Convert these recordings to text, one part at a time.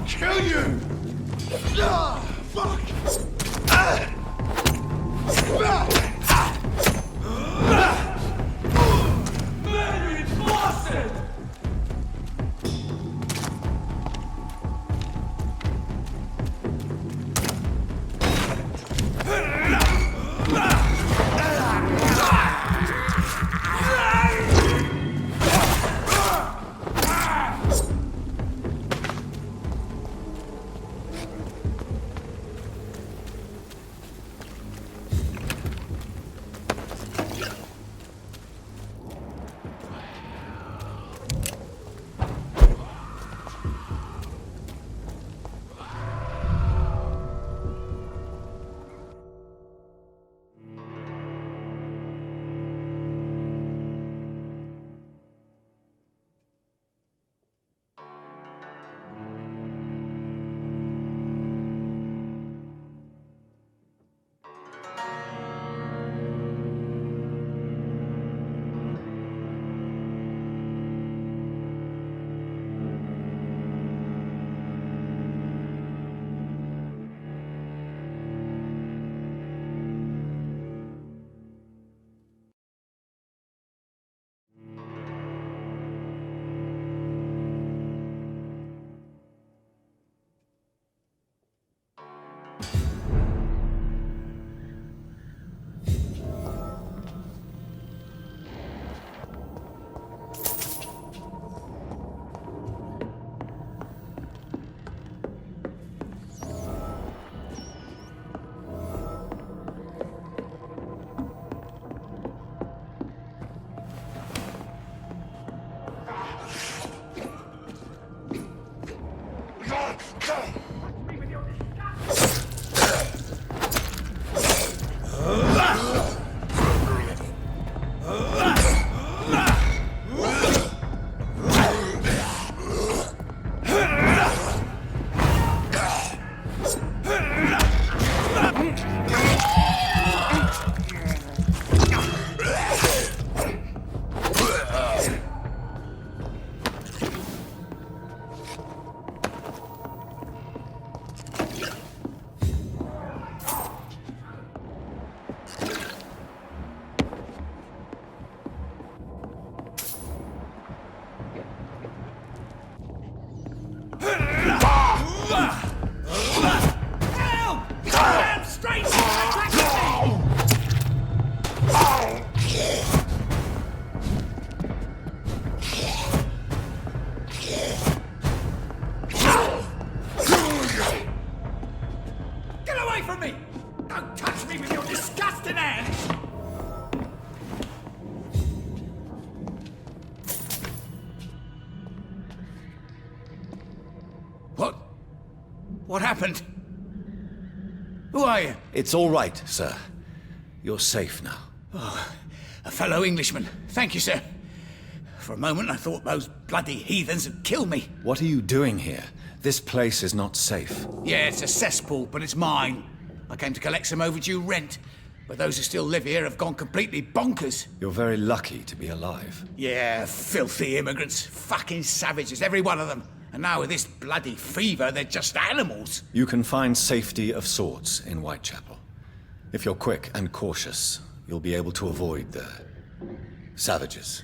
Kill you! Fuck! Murdered bastard! What happened? Who are you? It's all right, sir. You're safe now. Oh, a fellow Englishman. Thank you, sir. For a moment, I thought those bloody heathens had killed me. What are you doing here? This place is not safe. Yeah, it's a cesspool, but it's mine. I came to collect some overdue rent, but those who still live here have gone completely bonkers. You're very lucky to be alive. Yeah, filthy immigrants. Fucking savages, every one of them. And now with this bloody fever, they're just animals. You can find safety of sorts in Whitechapel. If you're quick and cautious, you'll be able to avoid the savages.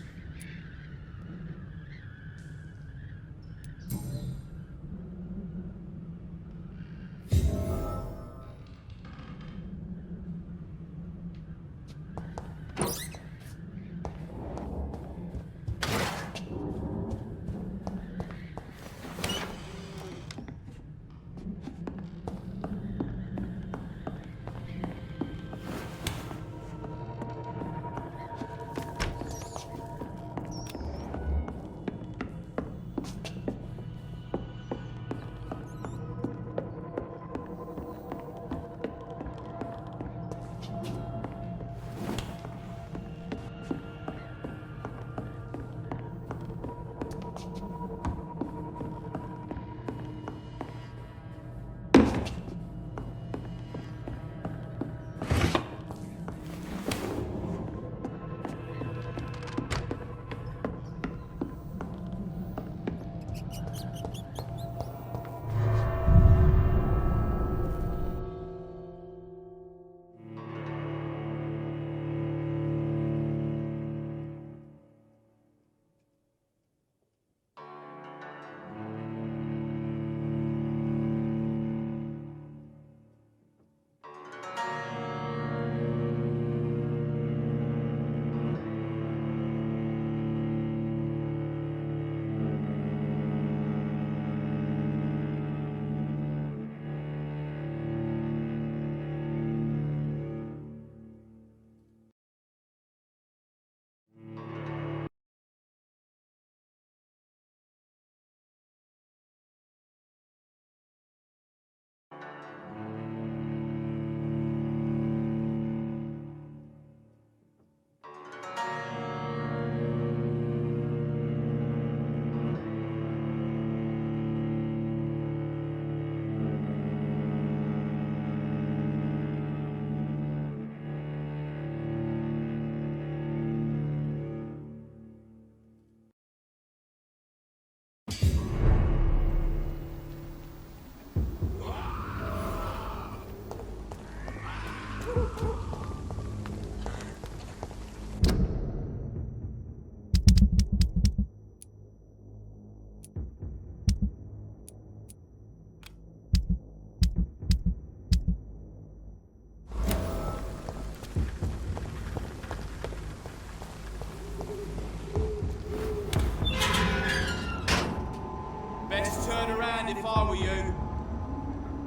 hand if I were you.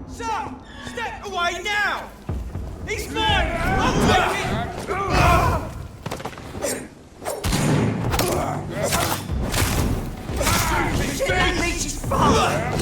Son, step away now! He's mine! I'll take it! That leech is fine!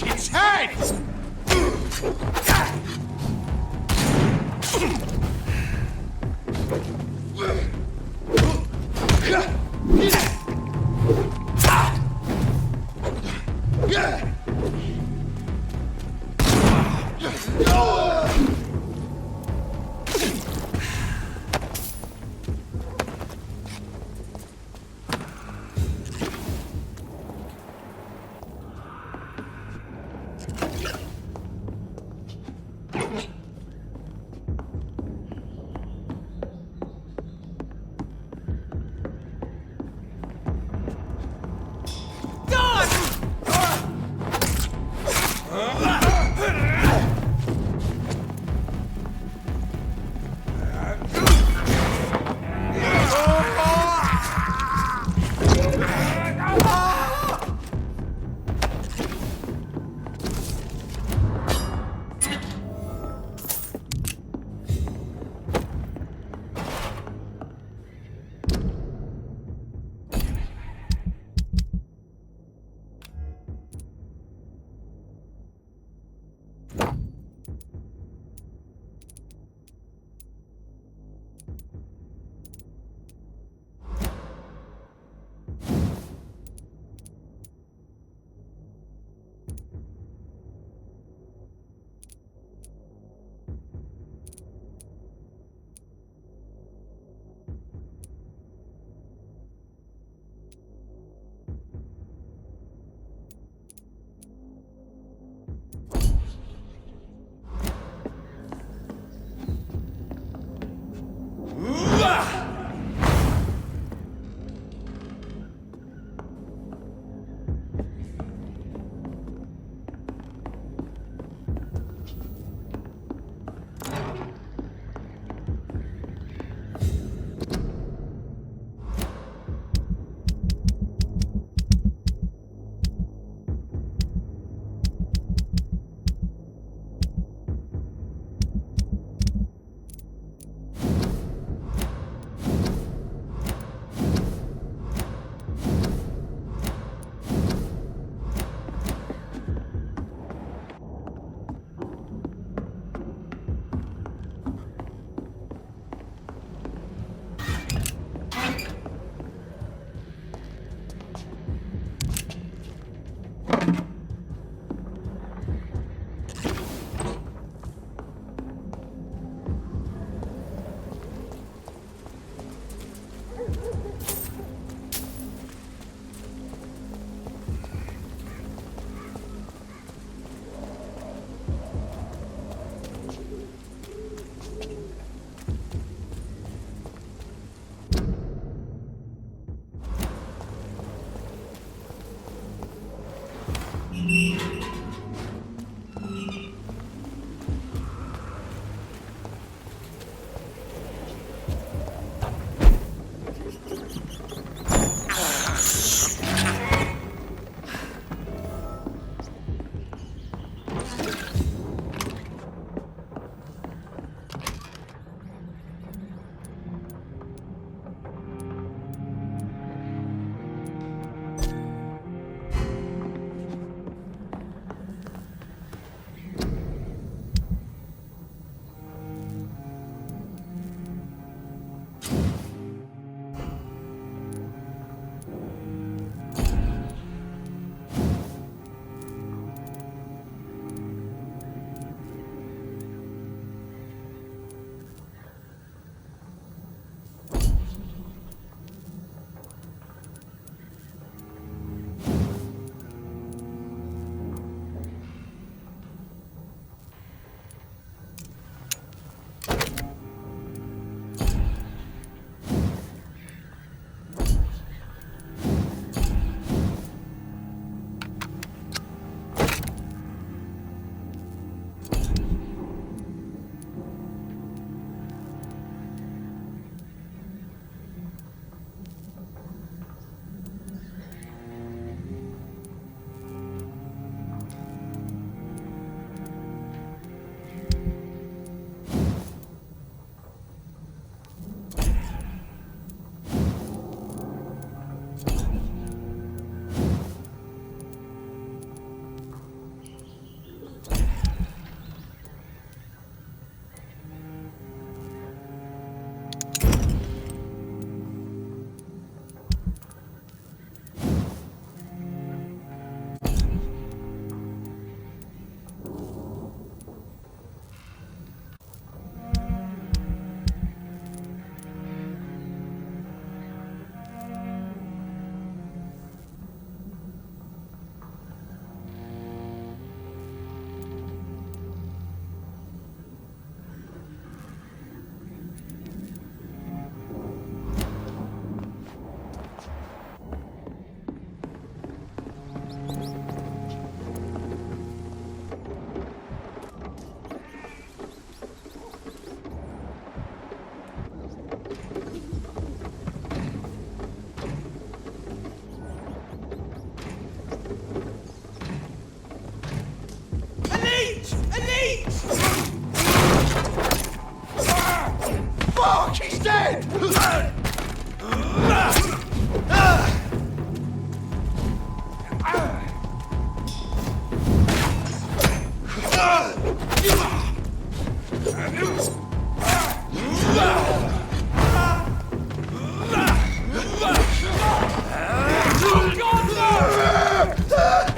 Its head!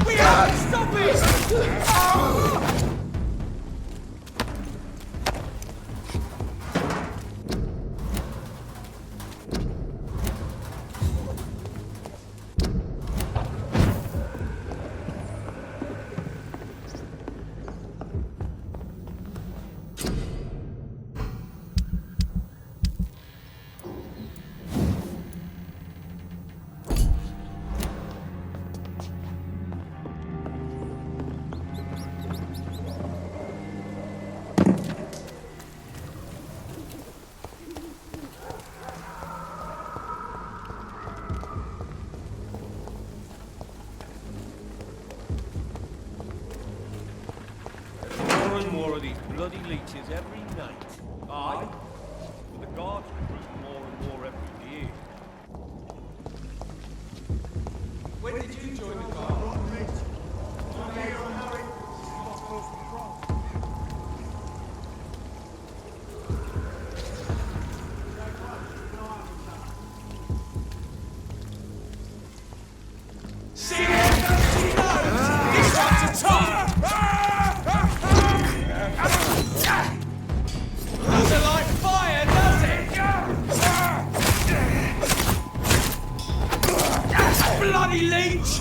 We have to stop it! More and more of these bloody leeches every night. Aye. But the guards recruit more and more every year. When did you join the guard? See it? She knows! This one's a top! Doesn't like fire, does it? Bloody leech!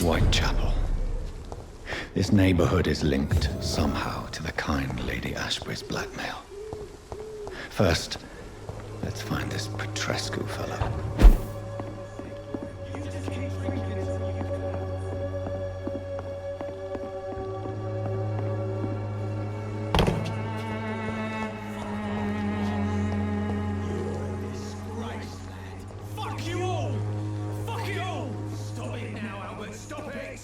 Whitechapel. This neighborhood is linked somehow to the kind Lady Ashbury's blackmail. First, let's find this Petrescu fellow. Fuck you all! Fuck it all! Stop it now, Albert! Stop it!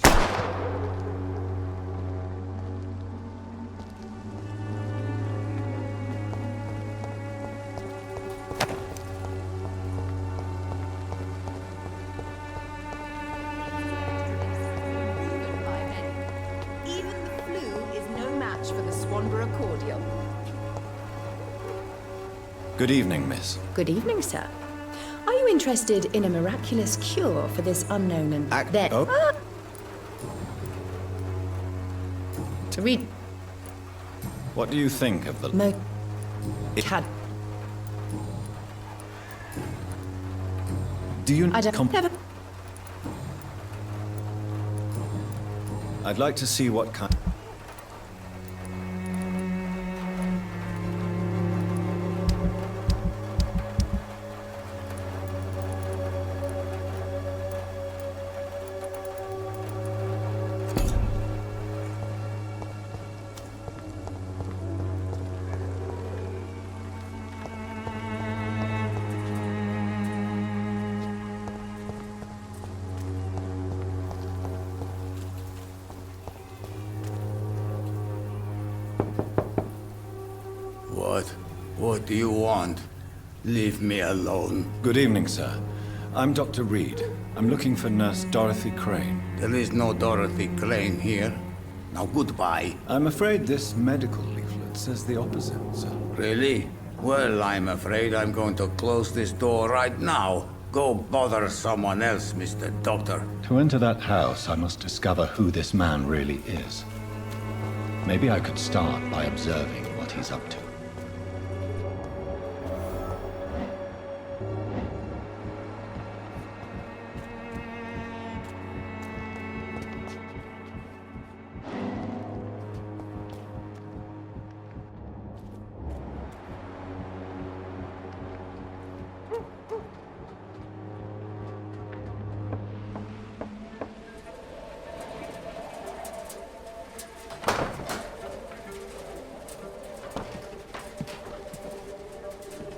Even the flu is no match for the Swanborough cordial. Good evening, miss. Good evening, sir. Are you interested in a miraculous cure for this unknown and then... Oh. To read... What do you think of the... It had... Do you... I don't... Never... I'd like to see what kind... What do you want? Leave me alone. Good evening, sir. I'm Dr. Reed. I'm looking for Nurse Dorothy Crane. There is no Dorothy Crane here. Now goodbye. I'm afraid this medical leaflet says the opposite, sir. Really? Well, I'm afraid I'm going to close this door right now. Go bother someone else, Mr. Doctor. To enter that house, I must discover who this man really is. Maybe I could start by observing what he's up to.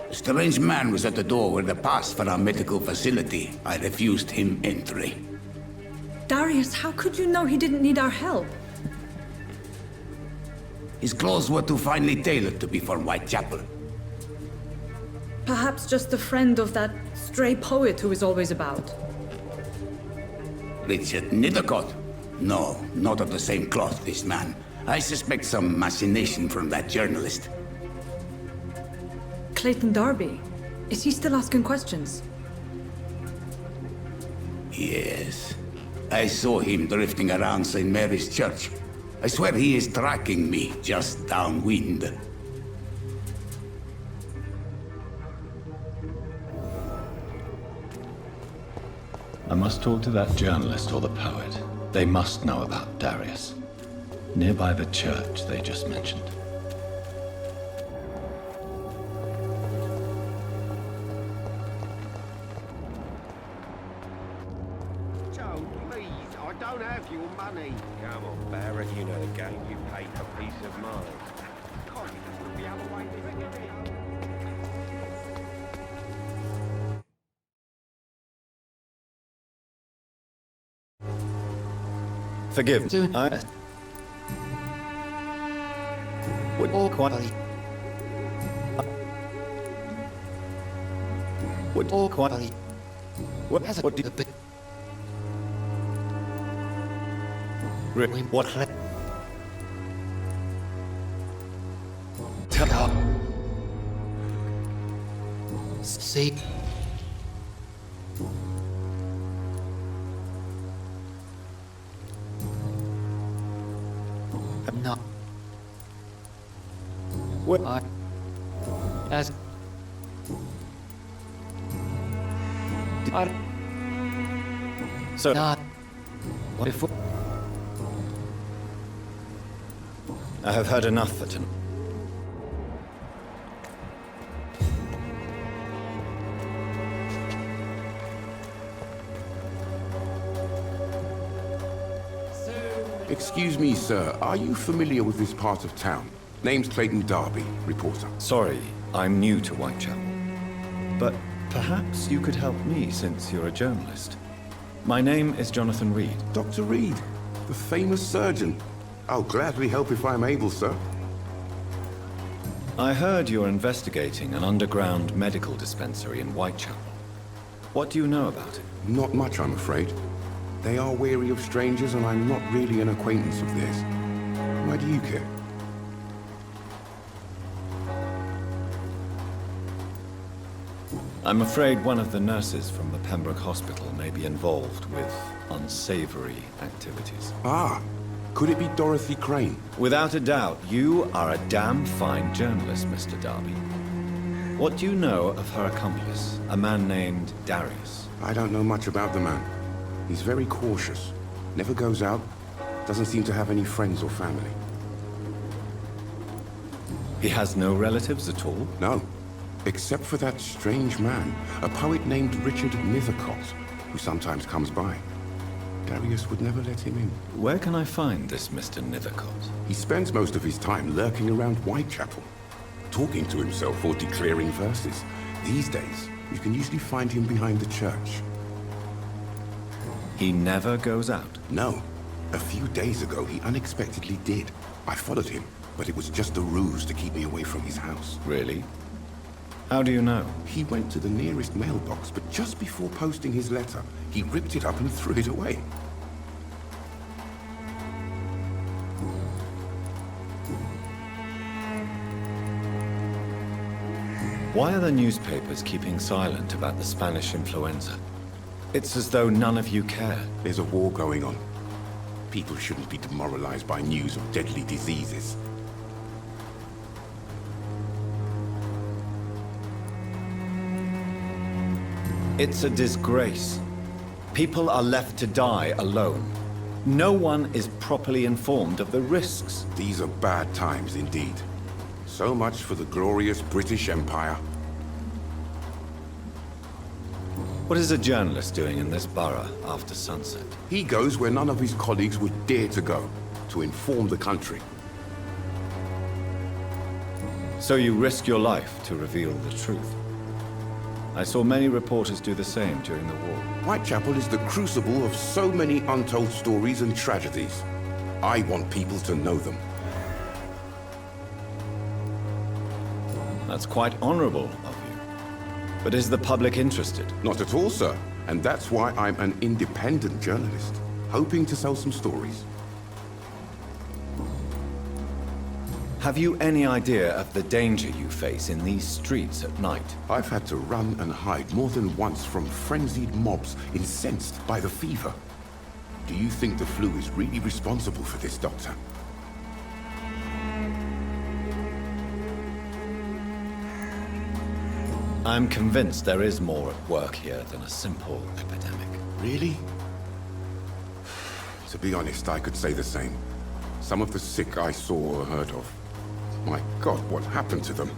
A strange man was at the door with a pass for our medical facility. I refused him entry. Darius, how could you know he didn't need our help? His clothes were too finely tailored to be for Whitechapel. Perhaps just a friend of that stray poet who is always about. Richard Nithercott? No, not of the same cloth, this man. I suspect some machination from that journalist. Clayton Darby. Is he still asking questions? Yes. I saw him drifting around St. Mary's Church. I swear he is tracking me just downwind. I must talk to that journalist or the poet. They must know about Darius. Nearby the church they just mentioned. Joe, please, I don't have your money. Come on, Baron, you know the game. You pay for peace of mind. Can't you just look the other way? Forgive me. What all quality? What all quality? What has what did the really what? Tell see. I'm not. What I as I so not what if I have heard enough for tonight. Excuse me, sir. Are you familiar with this part of town? Name's Clayton Darby, reporter. Sorry, I'm new to Whitechapel. But perhaps you could help me since you're a journalist. My name is Jonathan Reed. Dr. Reed, the famous surgeon. I'll gladly help if I'm able, sir. I heard you're investigating an underground medical dispensary in Whitechapel. What do you know about it? Not much, I'm afraid. They are wary of strangers, and I'm not really an acquaintance of theirs. Why do you care? I'm afraid one of the nurses from the Pembroke Hospital may be involved with unsavory activities. Ah, could it be Dorothy Crane? Without a doubt, you are a damn fine journalist, Mr. Darby. What do you know of her accomplice, a man named Darius? I don't know much about the man. He's very cautious. Never goes out. Doesn't seem to have any friends or family. He has no relatives at all? No. Except for that strange man, a poet named Richard Nethercott, who sometimes comes by. Darius would never let him in. Where can I find this Mr. Nethercott? He spends most of his time lurking around Whitechapel, talking to himself or declaring verses. These days, you can usually find him behind the church. He never goes out? No. A few days ago, he unexpectedly did. I followed him, but it was just a ruse to keep me away from his house. Really? How do you know? He went to the nearest mailbox, but just before posting his letter, he ripped it up and threw it away. Why are the newspapers keeping silent about the Spanish influenza? It's as though none of you care. There's a war going on. People shouldn't be demoralized by news of deadly diseases. It's a disgrace. People are left to die alone. No one is properly informed of the risks. These are bad times indeed. So much for the glorious British Empire. What is a journalist doing in this borough after sunset? He goes where none of his colleagues would dare to go, to inform the country. So you risk your life to reveal the truth. I saw many reporters do the same during the war. Whitechapel is the crucible of so many untold stories and tragedies. I want people to know them. That's quite honorable of you. But is the public interested? Not at all, sir. And that's why I'm an independent journalist, hoping to sell some stories. Have you any idea of the danger you face in these streets at night? I've had to run and hide more than once from frenzied mobs incensed by the fever. Do you think the flu is really responsible for this, Doctor? I'm convinced there is more at work here than a simple epidemic. Really? To be honest, I could say the same. Some of the sick I saw or heard of. My God, what happened to them?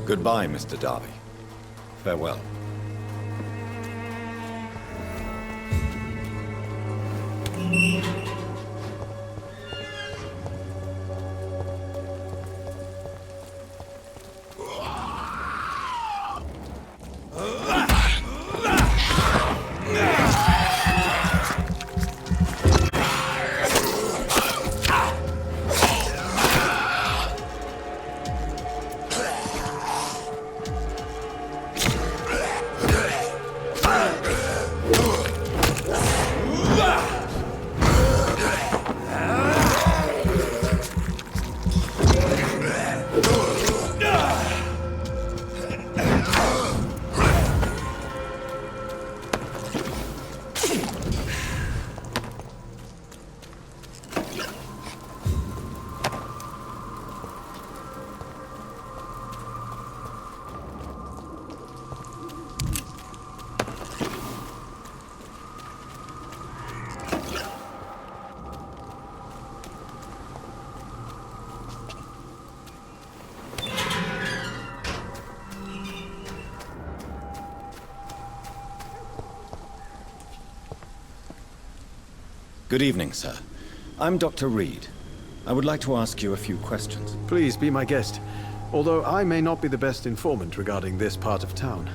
Goodbye, Mr. Darby. Farewell. Good evening, sir. I'm Dr. Reed. I would like to ask you a few questions. Please be my guest. Although I may not be the best informant regarding this part of town,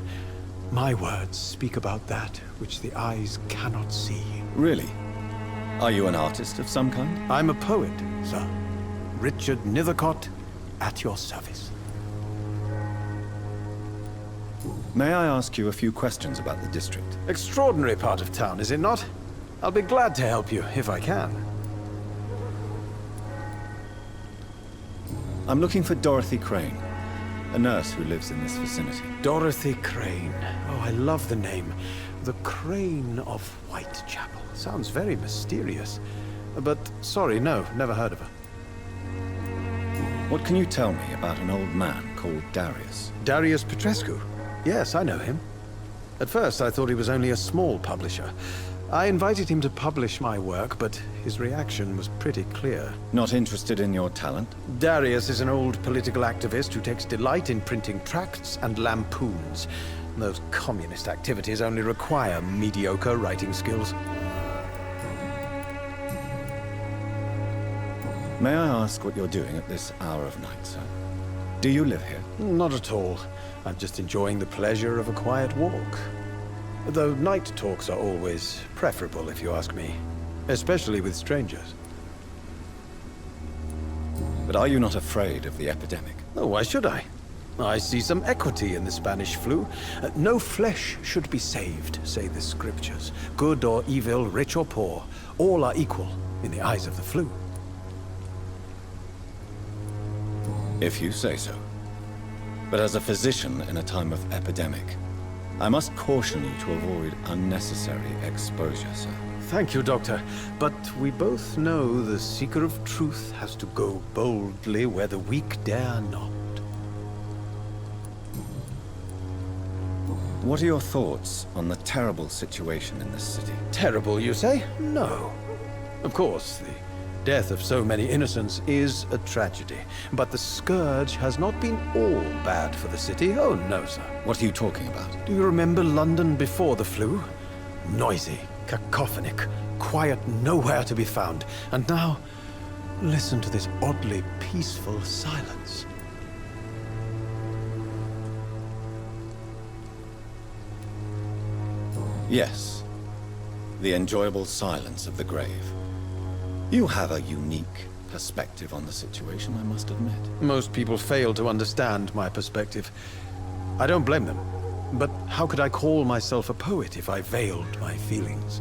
my words speak about that which the eyes cannot see. Really? Are you an artist of some kind? I'm a poet, sir. Richard Nethercott, at your service. May I ask you a few questions about the district? Extraordinary part of town, is it not? I'll be glad to help you, if I can. I'm looking for Dorothy Crane, a nurse who lives in this vicinity. Dorothy Crane. Oh, I love the name. The Crane of Whitechapel. Sounds very mysterious. But, sorry, no, never heard of her. What can you tell me about an old man called Darius? Darius Petrescu? Yes, I know him. At first, I thought he was only a small publisher. I invited him to publish my work, but his reaction was pretty clear. Not interested in your talent? Darius is an old political activist who takes delight in printing tracts and lampoons. Those communist activities only require mediocre writing skills. May I ask what you're doing at this hour of night, sir? Do you live here? Not at all. I'm just enjoying the pleasure of a quiet walk. Though night talks are always preferable, if you ask me. Especially with strangers. But are you not afraid of the epidemic? Oh, why should I? I see some equity in the Spanish flu. No flesh should be saved, say the scriptures. Good or evil, rich or poor, all are equal in the eyes of the flu. If you say so. But as a physician in a time of epidemic, I must caution you to avoid unnecessary exposure, sir. Thank you, Doctor. But we both know the seeker of truth has to go boldly where the weak dare not. What are your thoughts on the terrible situation in this city? Terrible, you say? No. Of course, the death of so many innocents is a tragedy. But the scourge has not been all bad for the city. Oh, no, sir. What are you talking about? Do you remember London before the flu? Noisy, cacophonic, quiet nowhere to be found. And now, listen to this oddly peaceful silence. Yes. The enjoyable silence of the grave. You have a unique perspective on the situation, I must admit. Most people fail to understand my perspective. I don't blame them. But how could I call myself a poet if I veiled my feelings?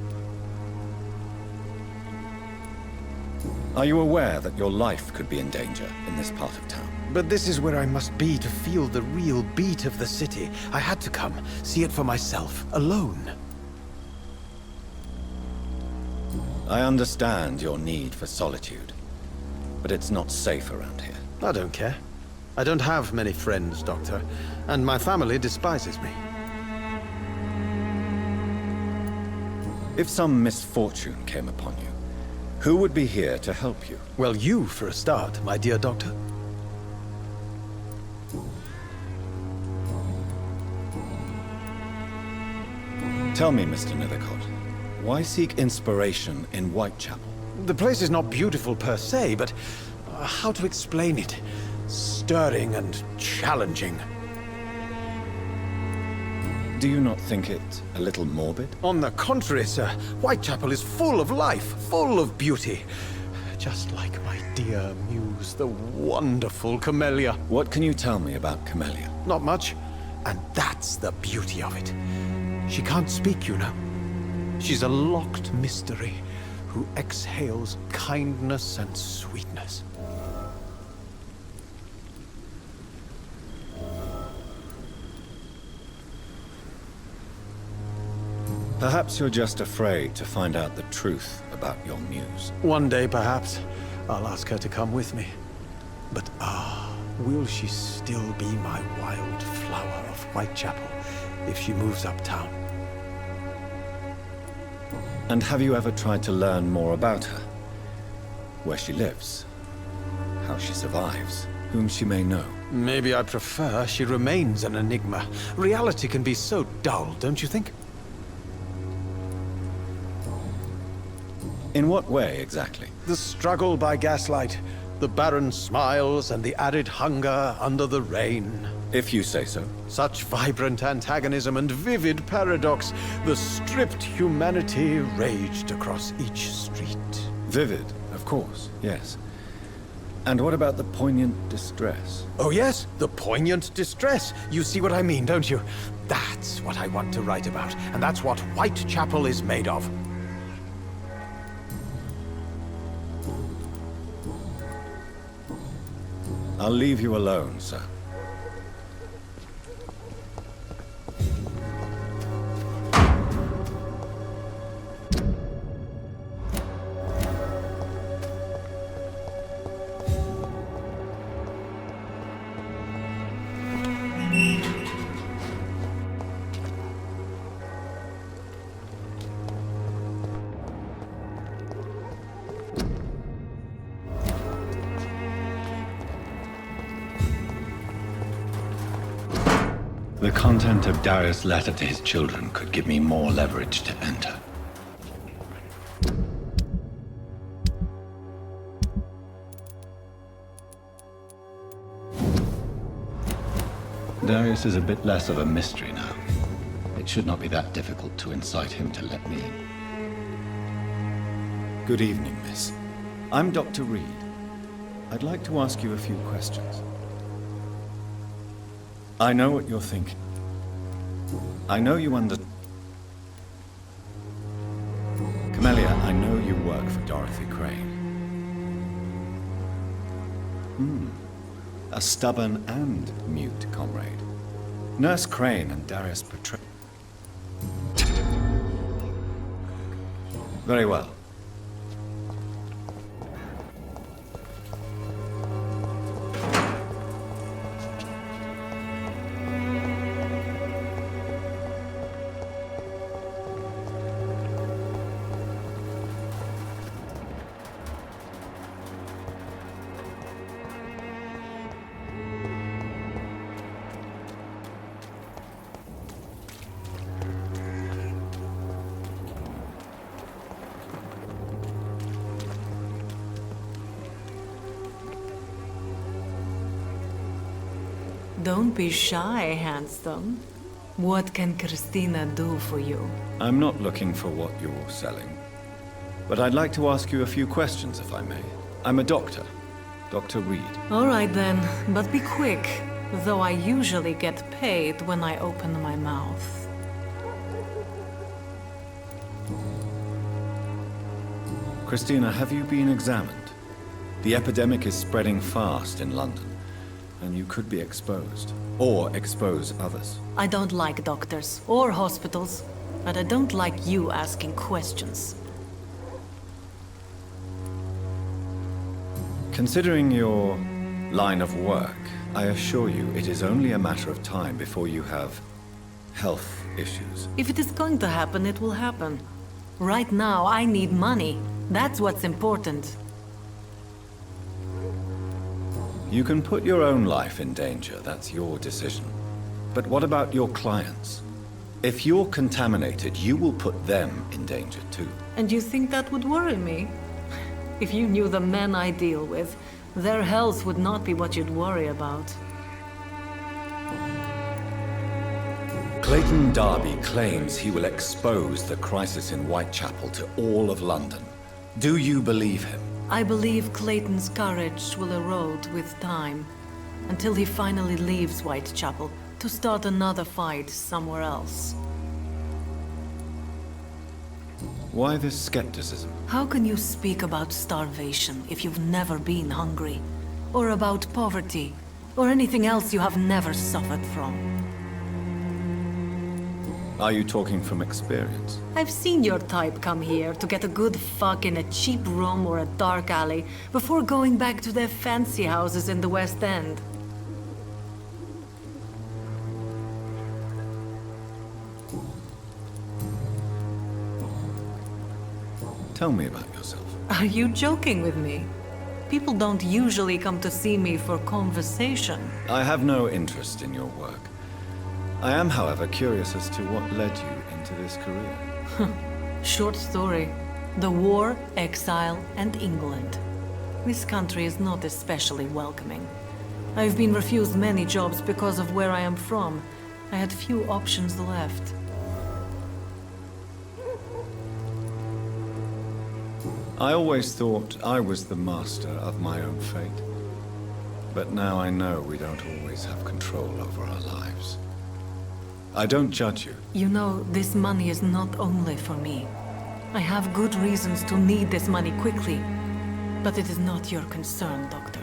Are you aware that your life could be in danger in this part of town? But this is where I must be to feel the real beat of the city. I had to come, see it for myself, alone. I understand your need for solitude, but it's not safe around here. I don't care. I don't have many friends, Doctor, and my family despises me. If some misfortune came upon you, who would be here to help you? Well, you for a start, my dear Doctor. Tell me, Mr. Nethercott, why seek inspiration in Whitechapel? The place is not beautiful per se, but how to explain it? Stirring and challenging. Do you not think it a little morbid? On the contrary, sir. Whitechapel is full of life, full of beauty. Just like my dear muse, the wonderful Camellia. What can you tell me about Camellia? Not much. And that's the beauty of it. She can't speak, you know. She's a locked mystery who exhales kindness and sweetness. Perhaps you're just afraid to find out the truth about your muse. One day, perhaps, I'll ask her to come with me. But will she still be my wild flower of Whitechapel if she moves uptown? And have you ever tried to learn more about her? Where she lives? How she survives? Whom she may know? Maybe I prefer she remains an enigma. Reality can be so dull, don't you think? In what way, exactly? The struggle by gaslight, the barren smiles and the added hunger under the rain. If you say so. Such vibrant antagonism and vivid paradox, the stripped humanity raged across each street. Vivid, of course, yes. And what about the poignant distress? Oh yes, the poignant distress. You see what I mean, don't you? That's what I want to write about, and that's what Whitechapel is made of. I'll leave you alone, sir. The content of Darius' letter to his children could give me more leverage to enter. Darius is a bit less of a mystery now. It should not be that difficult to incite him to let me in. Good evening, miss. I'm Dr. Reed. I'd like to ask you a few questions. I know what you're thinking. I know you Camellia, I know you work for Dorothy Crane. A stubborn and mute comrade. Nurse Crane and Darius portray... Very well. Don't be shy, handsome. What can Christina do for you? I'm not looking for what you're selling. But I'd like to ask you a few questions, if I may. I'm a doctor. Dr. Reed. All right then, but be quick. Though I usually get paid when I open my mouth. Christina, have you been examined? The epidemic is spreading fast in London, and you could be exposed, or expose others. I don't like doctors or hospitals, but I don't like you asking questions. Considering your line of work, I assure you it is only a matter of time before you have health issues. If it is going to happen, it will happen. Right now, I need money. That's what's important. You can put your own life in danger, that's your decision. But what about your clients? If you're contaminated, you will put them in danger too. And you think that would worry me? If you knew the men I deal with, their health would not be what you'd worry about. Clayton Darby claims he will expose the crisis in Whitechapel to all of London. Do you believe him? I believe Clayton's courage will erode with time, until he finally leaves Whitechapel to start another fight somewhere else. Why this skepticism? How can you speak about starvation if you've never been hungry? Or about poverty? Or anything else you have never suffered from? Are you talking from experience? I've seen your type come here to get a good fuck in a cheap room or a dark alley before going back to their fancy houses in the West End. Tell me about yourself. Are you joking with me? People don't usually come to see me for conversation. I have no interest in your work. I am, however, curious as to what led you into this career. Short story. The war, exile, and England. This country is not especially welcoming. I've been refused many jobs because of where I am from. I had few options left. I always thought I was the master of my own fate. But now I know we don't always have control over our lives. I don't judge you. You know, this money is not only for me. I have good reasons to need this money quickly. But it is not your concern, Doctor.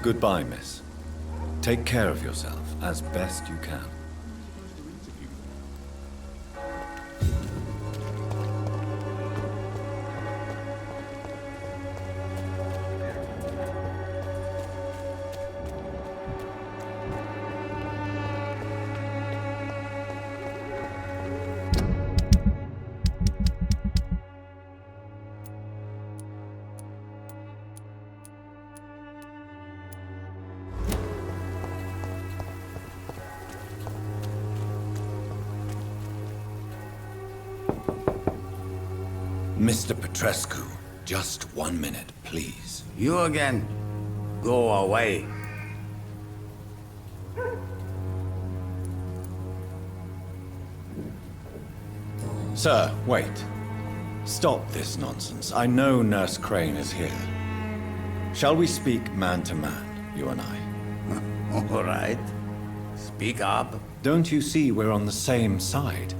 Goodbye, miss. Take care of yourself as best you can. Mr. Petrescu, just 1 minute, please. You again? Go away. Sir, wait. Stop this nonsense. I know Nurse Crane is here. Shall we speak man to man, you and I? All right. Speak up. Don't you see we're on the same side?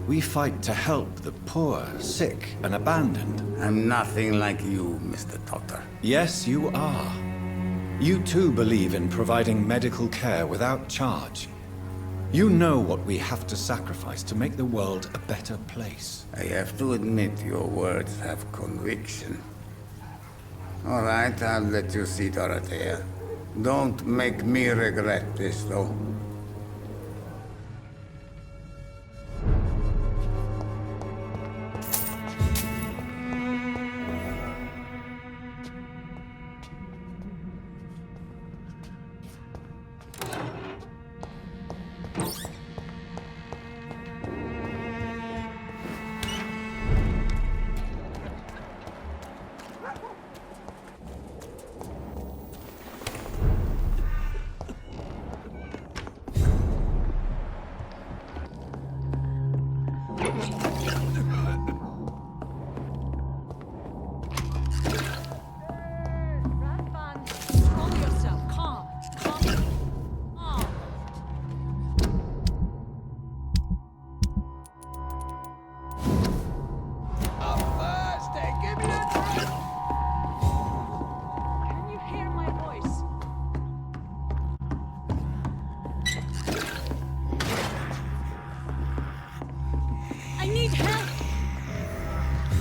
We fight to help the poor, sick, and abandoned. I'm nothing like you, Mr. Doctor. Yes, you are. You too believe in providing medical care without charge. You know what we have to sacrifice to make the world a better place. I have to admit your words have conviction. All right, I'll let you see Dorothea. Don't make me regret this, though.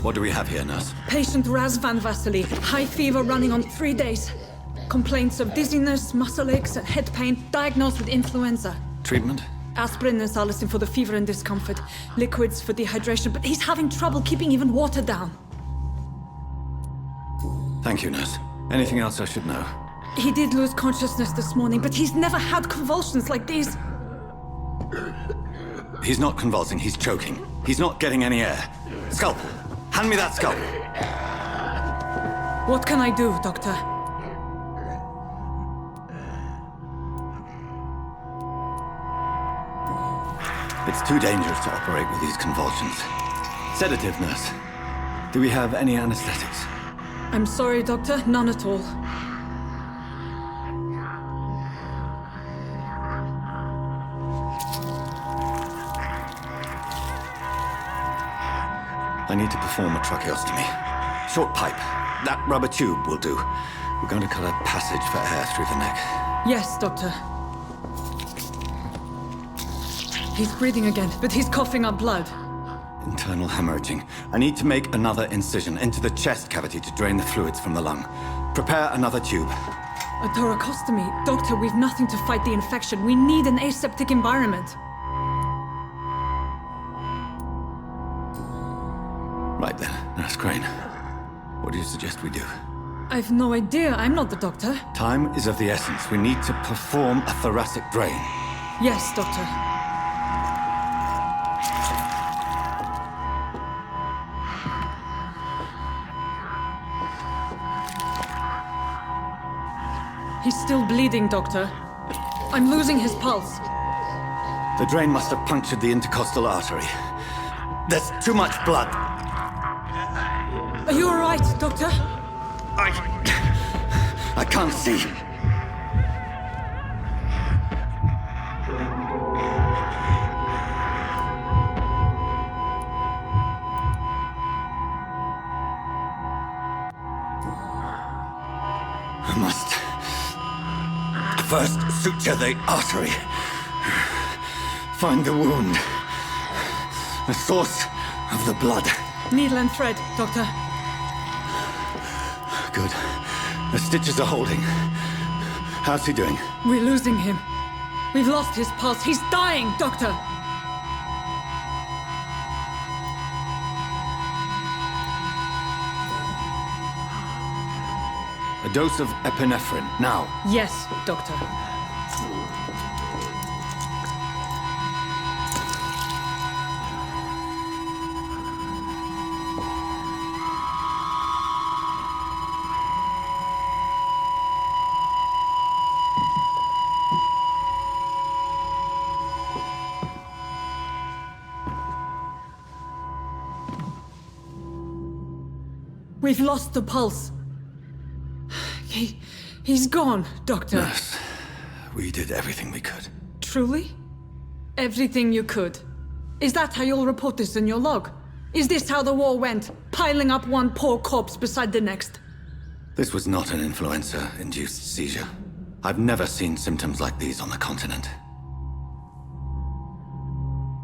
What do we have here, nurse? Patient Razvan Vasily. High fever running on 3 days. Complaints of dizziness, muscle aches, and head pain. Diagnosed with influenza. Treatment? Aspirin and salicin for the fever and discomfort. Liquids for dehydration, but he's having trouble keeping even water down. Thank you, nurse. Anything else I should know? He did lose consciousness this morning, but he's never had convulsions like these. He's not convulsing, he's choking. He's not getting any air. Scalpel! Hand me that scalpel! What can I do, Doctor? It's too dangerous to operate with these convulsions. Sedative, nurse. Do we have any anesthetics? I'm sorry, Doctor. None at all. I need to perform a tracheostomy. Short pipe. That rubber tube will do. We're going to cut a passage for air through the neck. Yes, Doctor. He's breathing again, but he's coughing up blood. Internal hemorrhaging. I need to make another incision into the chest cavity to drain the fluids from the lung. Prepare another tube. A thoracostomy? Doctor, we've nothing to fight the infection. We need an aseptic environment. Right then, Nurse Crane. What do you suggest we do? I've no idea. I'm not the doctor. Time is of the essence. We need to perform a thoracic drain. Yes, Doctor. He's still bleeding, Doctor. I'm losing his pulse. The drain must have punctured the intercostal artery. There's too much blood. Are you all right, Doctor? I can't see. I must first suture the artery. Find the wound. The source of the blood. Needle and thread, Doctor. Good. The stitches are holding. How's he doing? We're losing him. We've lost his pulse. He's dying, Doctor! A dose of epinephrine, now. Yes, Doctor. We've lost the pulse. He's gone, Doctor. Nurse, we did everything we could. Truly? Everything you could? Is that how you'll report this in your log? Is this how the war went? Piling up one poor corpse beside the next? This was not an influenza-induced seizure. I've never seen symptoms like these on the continent.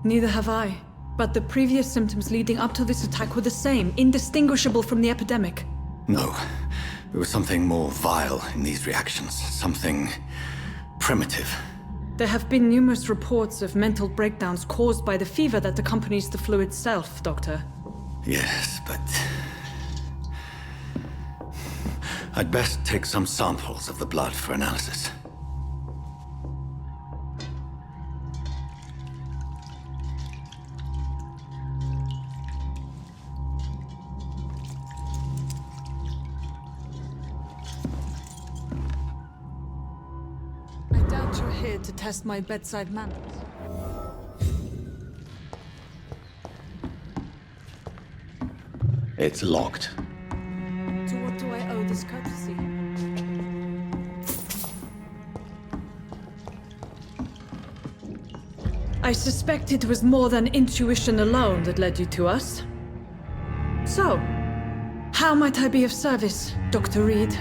Neither have I. But the previous symptoms leading up to this attack were the same, indistinguishable from the epidemic. No. There was something more vile in these reactions. Something primitive. There have been numerous reports of mental breakdowns caused by the fever that accompanies the flu itself, Doctor. Yes, but... I'd best take some samples of the blood for analysis. You're here to test my bedside manners. It's locked. To what do I owe this courtesy? I suspect it was more than intuition alone that led you to us. So, how might I be of service, Dr. Reed?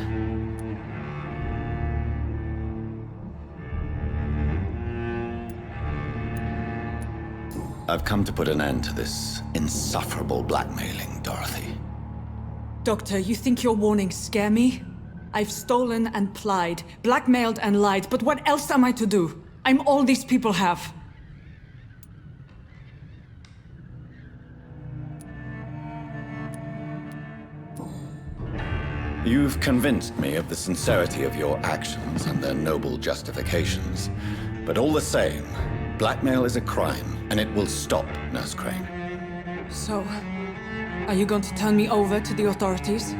I've come to put an end to this insufferable blackmailing, Dorothy. Doctor, you think your warnings scare me? I've stolen and plied, blackmailed and lied, but what else am I to do? I'm all these people have. You've convinced me of the sincerity of your actions and their noble justifications. But all the same, blackmail is a crime, and it will stop, Nurse Crane. So, are you going to turn me over to the authorities?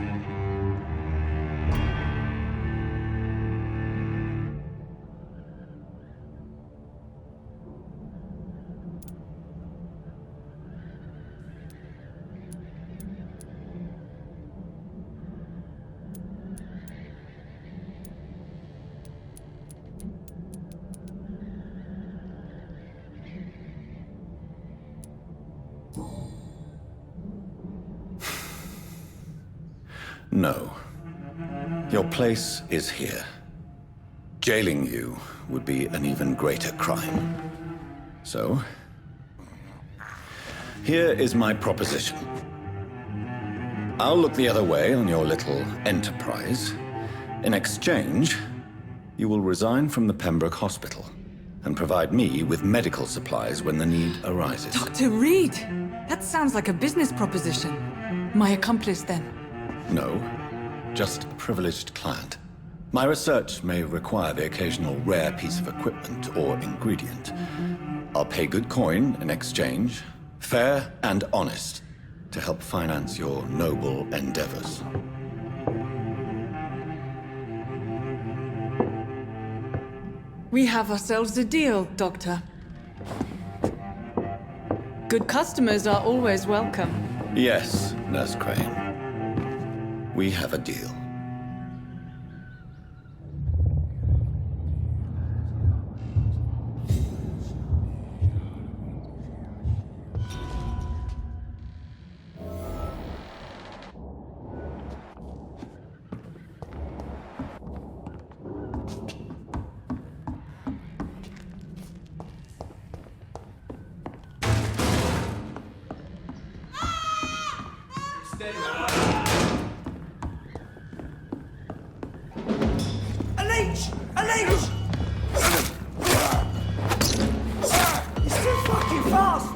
No. Your place is here. Jailing you would be an even greater crime. So, here is my proposition. I'll look the other way on your little enterprise. In exchange, you will resign from the Pembroke Hospital and provide me with medical supplies when the need arises. Dr. Reed! That sounds like a business proposition. My accomplice, then. No, just a privileged client. My research may require the occasional rare piece of equipment or ingredient. I'll pay good coin in exchange, fair and honest, to help finance your noble endeavors. We have ourselves a deal, Doctor. Good customers are always welcome. Yes, Nurse Crane. We have a deal. A leech! A leech! He's too fucking fast!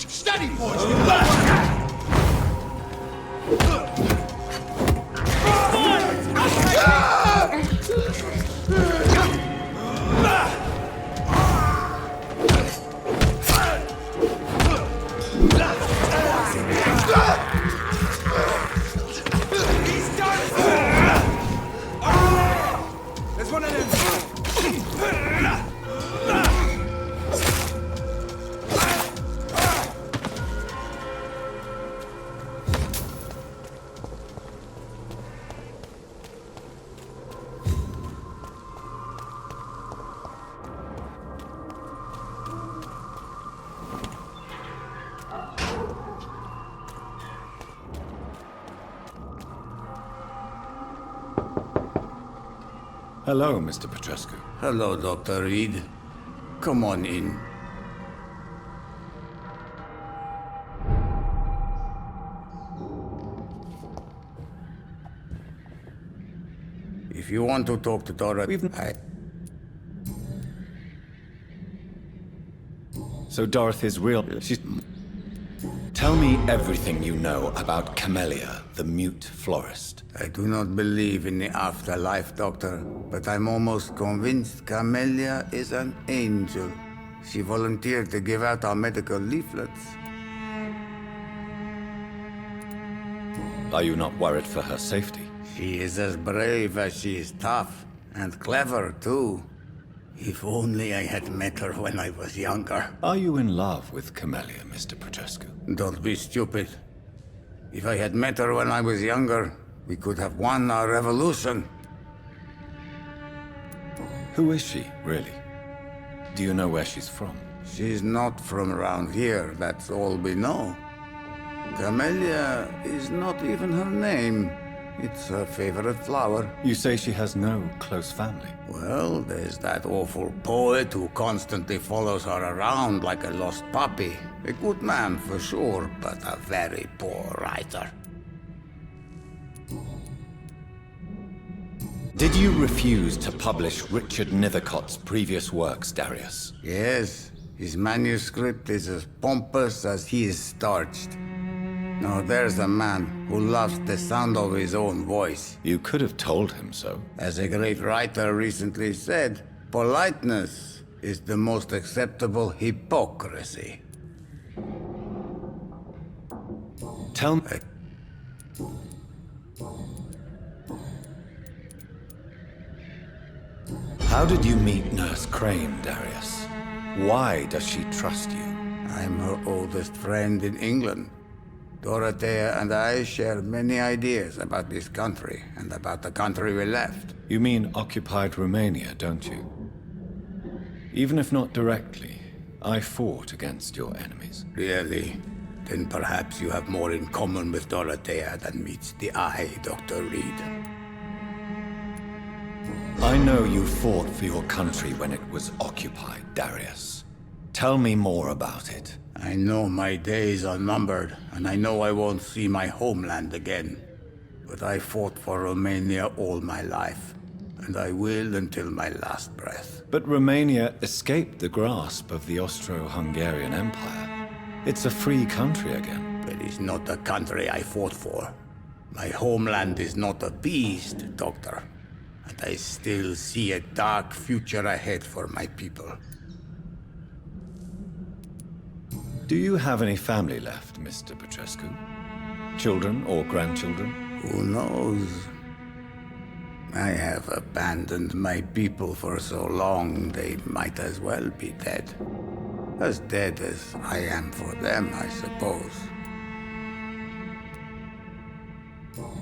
Steady, boys! He's done! There's one of them! Hello, Mr. Petrescu. Hello, Dr. Reed. Come on in. If you want to talk to Dora, So Dorothy's real... She's... Tell me everything you know about Camellia, the mute florist. I do not believe in the afterlife, Doctor, but I'm almost convinced Camellia is an angel. She volunteered to give out our medical leaflets. Are you not worried for her safety? She is as brave as she is tough, and clever, too. If only I had met her when I was younger. Are you in love with Camellia, Mr. Petrescu? Don't be stupid. If I had met her when I was younger, we could have won our revolution. Who is she, really? Do you know where she's from? She's not from around here, that's all we know. Camellia is not even her name. It's her favorite flower. You say she has no close family. Well, there's that awful poet who constantly follows her around like a lost puppy. A good man for sure, but a very poor writer. Did you refuse to publish Richard Nethercott's previous works, Darius? Yes, his manuscript is as pompous as he is starched. Now there's a man who loves the sound of his own voice. You could have told him so. As a great writer recently said, politeness is the most acceptable hypocrisy. Tell me... How did you meet Nurse Crane, Darius? Why does she trust you? I'm her oldest friend in England. Dorothea and I share many ideas about this country and about the country we left. You mean occupied Romania, don't you? Even if not directly, I fought against your enemies. Really? Then perhaps you have more in common with Dorothea than meets the eye, Dr. Reed. I know you fought for your country when it was occupied, Darius. Tell me more about it. I know my days are numbered, and I know I won't see my homeland again. But I fought for Romania all my life, and I will until my last breath. But Romania escaped the grasp of the Austro-Hungarian Empire. It's a free country again. It is not the country I fought for. My homeland is not appeased, Doctor. And I still see a dark future ahead for my people. Do you have any family left, Mr. Petrescu? Children or grandchildren? Who knows? I have abandoned my people for so long, they might as well be dead. As dead as I am for them, I suppose.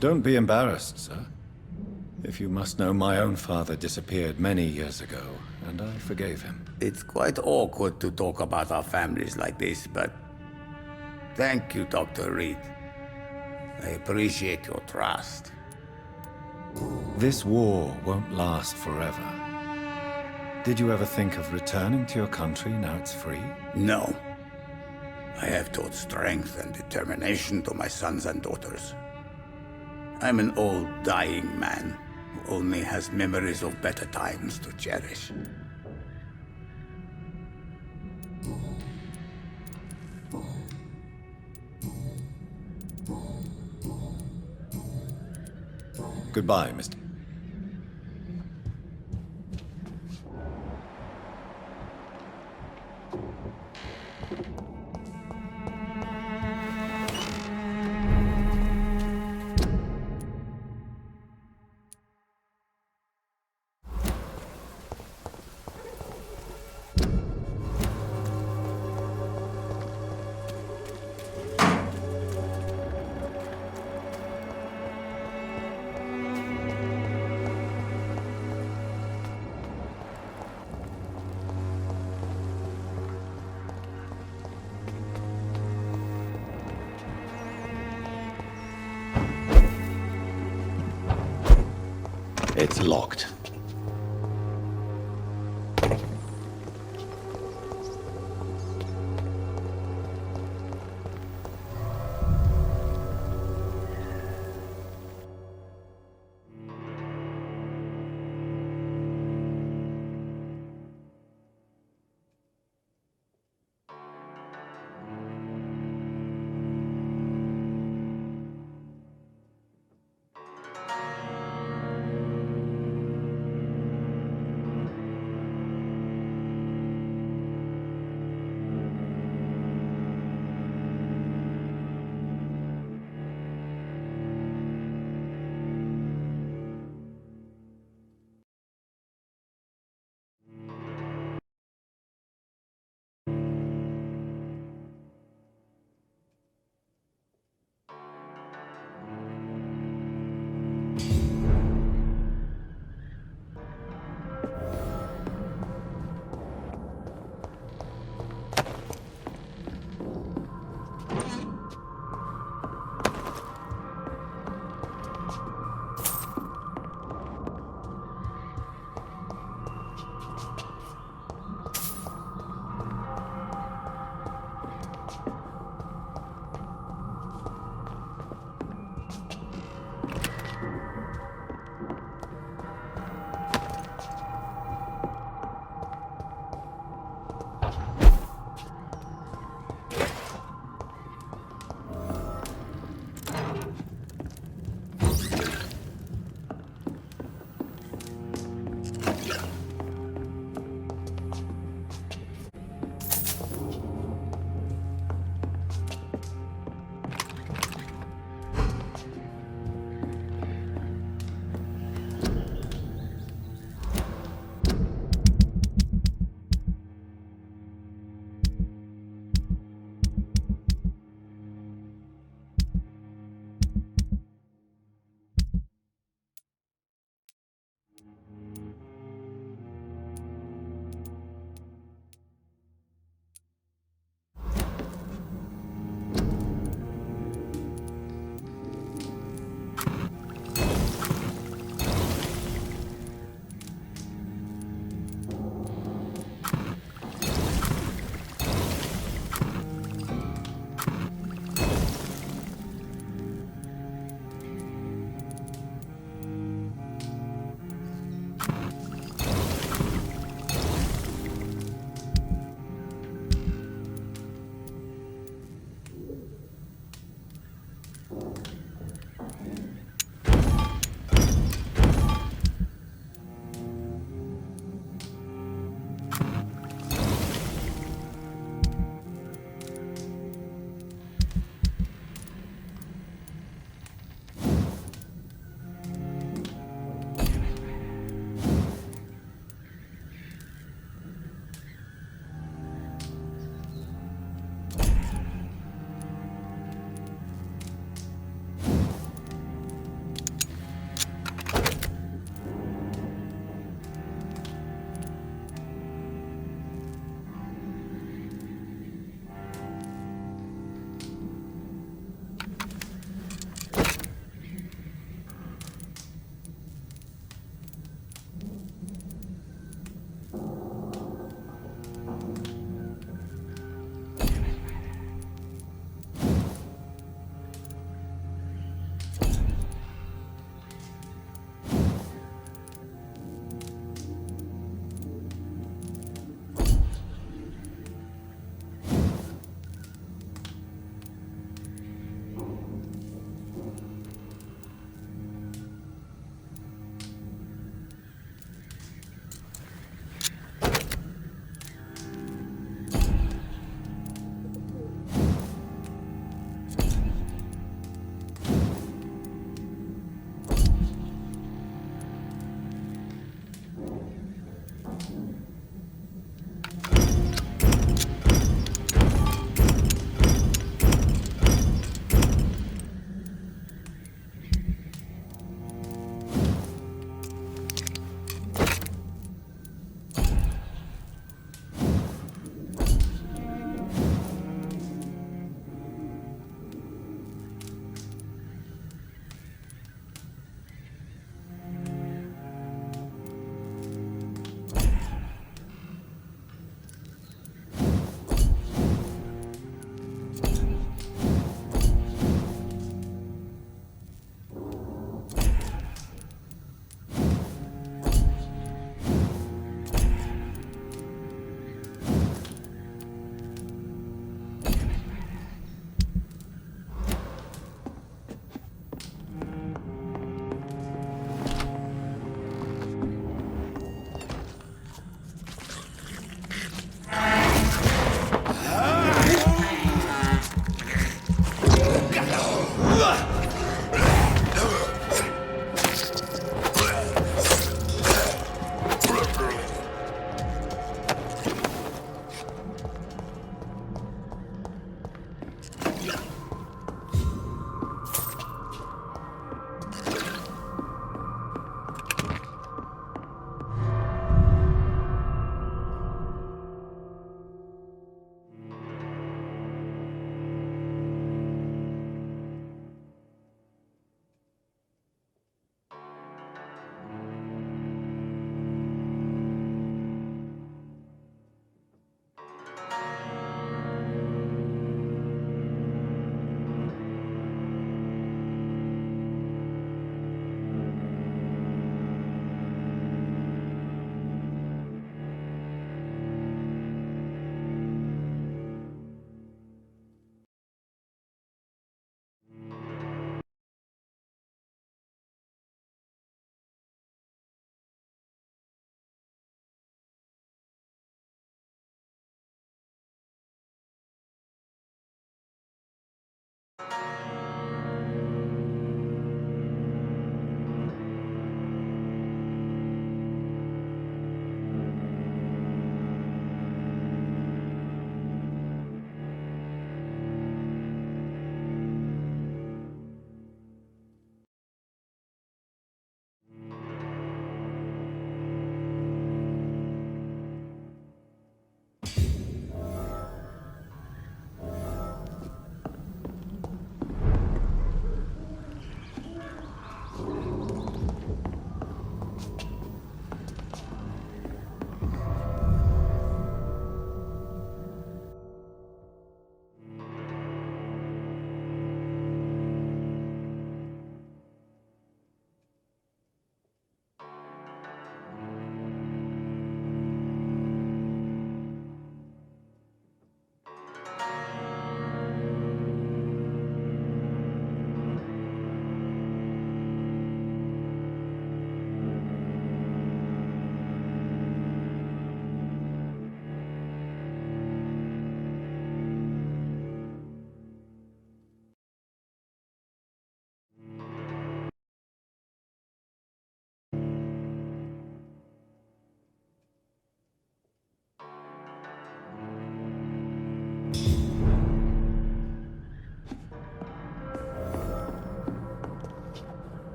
Don't be embarrassed, sir. If you must know, my own father disappeared many years ago, and I forgave him. It's quite awkward to talk about our families like this, but... Thank you, Dr. Reed. I appreciate your trust. This war won't last forever. Did you ever think of returning to your country now it's free? No. I have taught strength and determination to my sons and daughters. I'm an old, dying man who only has memories of better times to cherish. Goodbye, Mr. It's locked.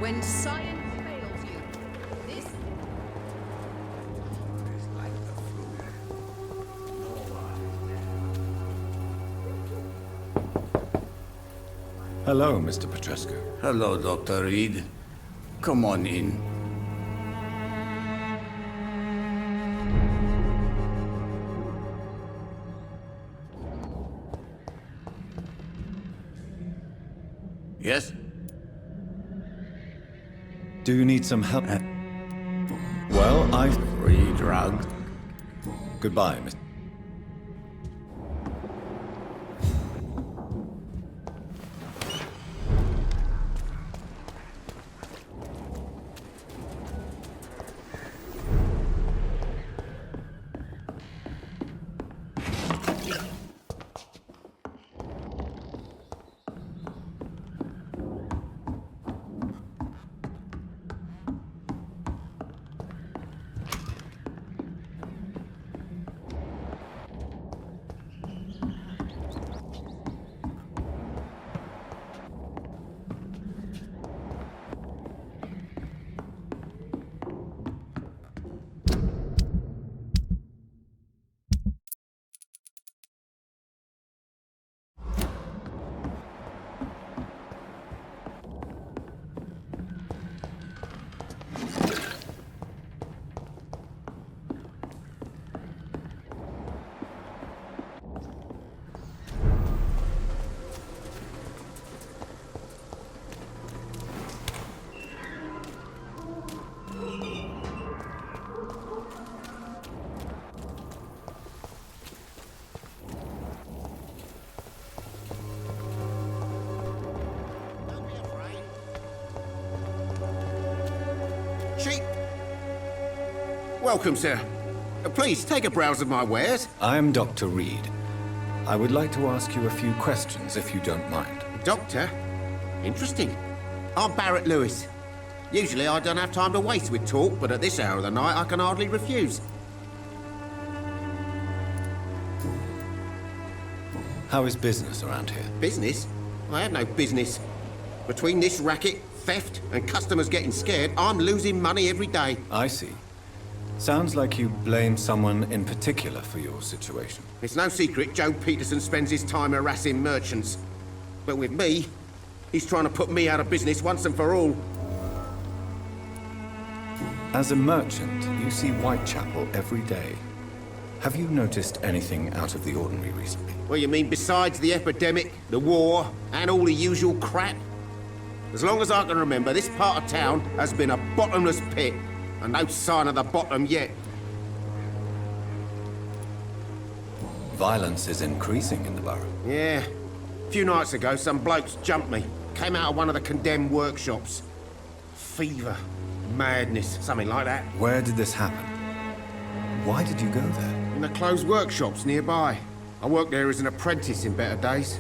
When science fails you, this It's like the flu. No one. Hello, Mr. Petrescu. Hello, Dr. Reed. Come on in. Yes? Do you need some help? Well, Free drug. Goodbye, Mr. Welcome, sir. Please, take a browse of my wares. I'm Dr. Reed. I would like to ask you a few questions, if you don't mind. Doctor? Interesting. I'm Barrett Lewis. Usually I don't have time to waste with talk, but at this hour of the night I can hardly refuse. How is business around here? Business? I have no business. Between this racket, theft, and customers getting scared, I'm losing money every day. I see. Sounds like you blame someone in particular for your situation. It's no secret Joe Peterson spends his time harassing merchants. But with me, he's trying to put me out of business once and for all. As a merchant, you see Whitechapel every day. Have you noticed anything out of the ordinary recently? Well, you mean besides the epidemic, the war, and all the usual crap? As long as I can remember, this part of town has been a bottomless pit, and no sign of the bottom yet. Violence is increasing in the borough. Yeah. A few nights ago, some blokes jumped me. Came out of one of the condemned workshops. Fever, madness, something like that. Where did this happen? Why did you go there? In the closed workshops nearby. I worked there as an apprentice in better days.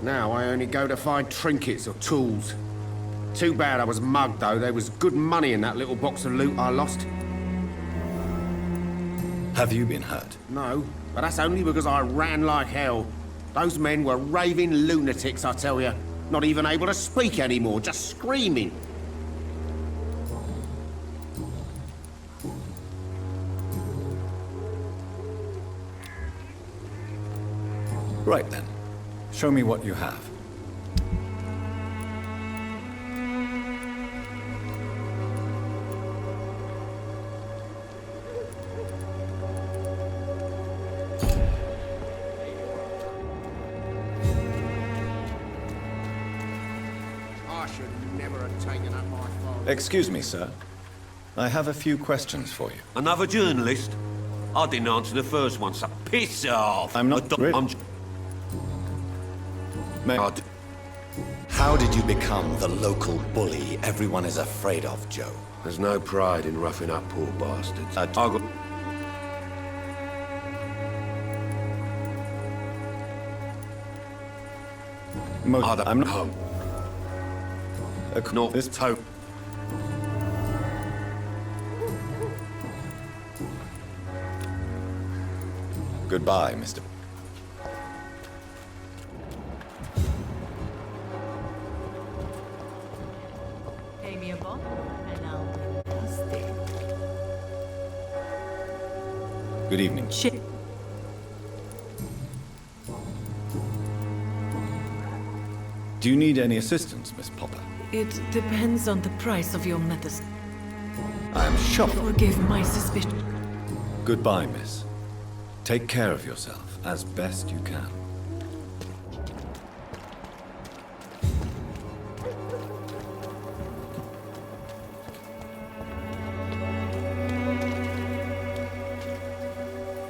Now I only go to find trinkets or tools. Too bad I was mugged, though. There was good money in that little box of loot I lost. Have you been hurt? No, but that's only because I ran like hell. Those men were raving lunatics, I tell you. Not even able to speak anymore, just screaming. Right then. Show me what you have. I should never have taken up my phone. Excuse me, sir. I have a few questions for you. Another journalist? I didn't answer the first one, so piss off. I'm not... God. How did you become the local bully everyone is afraid of, Joe? There's no pride in roughing up poor bastards. I got... I'm not... home. Not this toe. Goodbye, Mr. Pay me a bond, and I'll be dusty. Good evening. Shit. Do you need any assistance, Miss Popper? It depends on the price of your medicine. I am shocked. Forgive my suspicion. Goodbye, miss. Take care of yourself as best you can.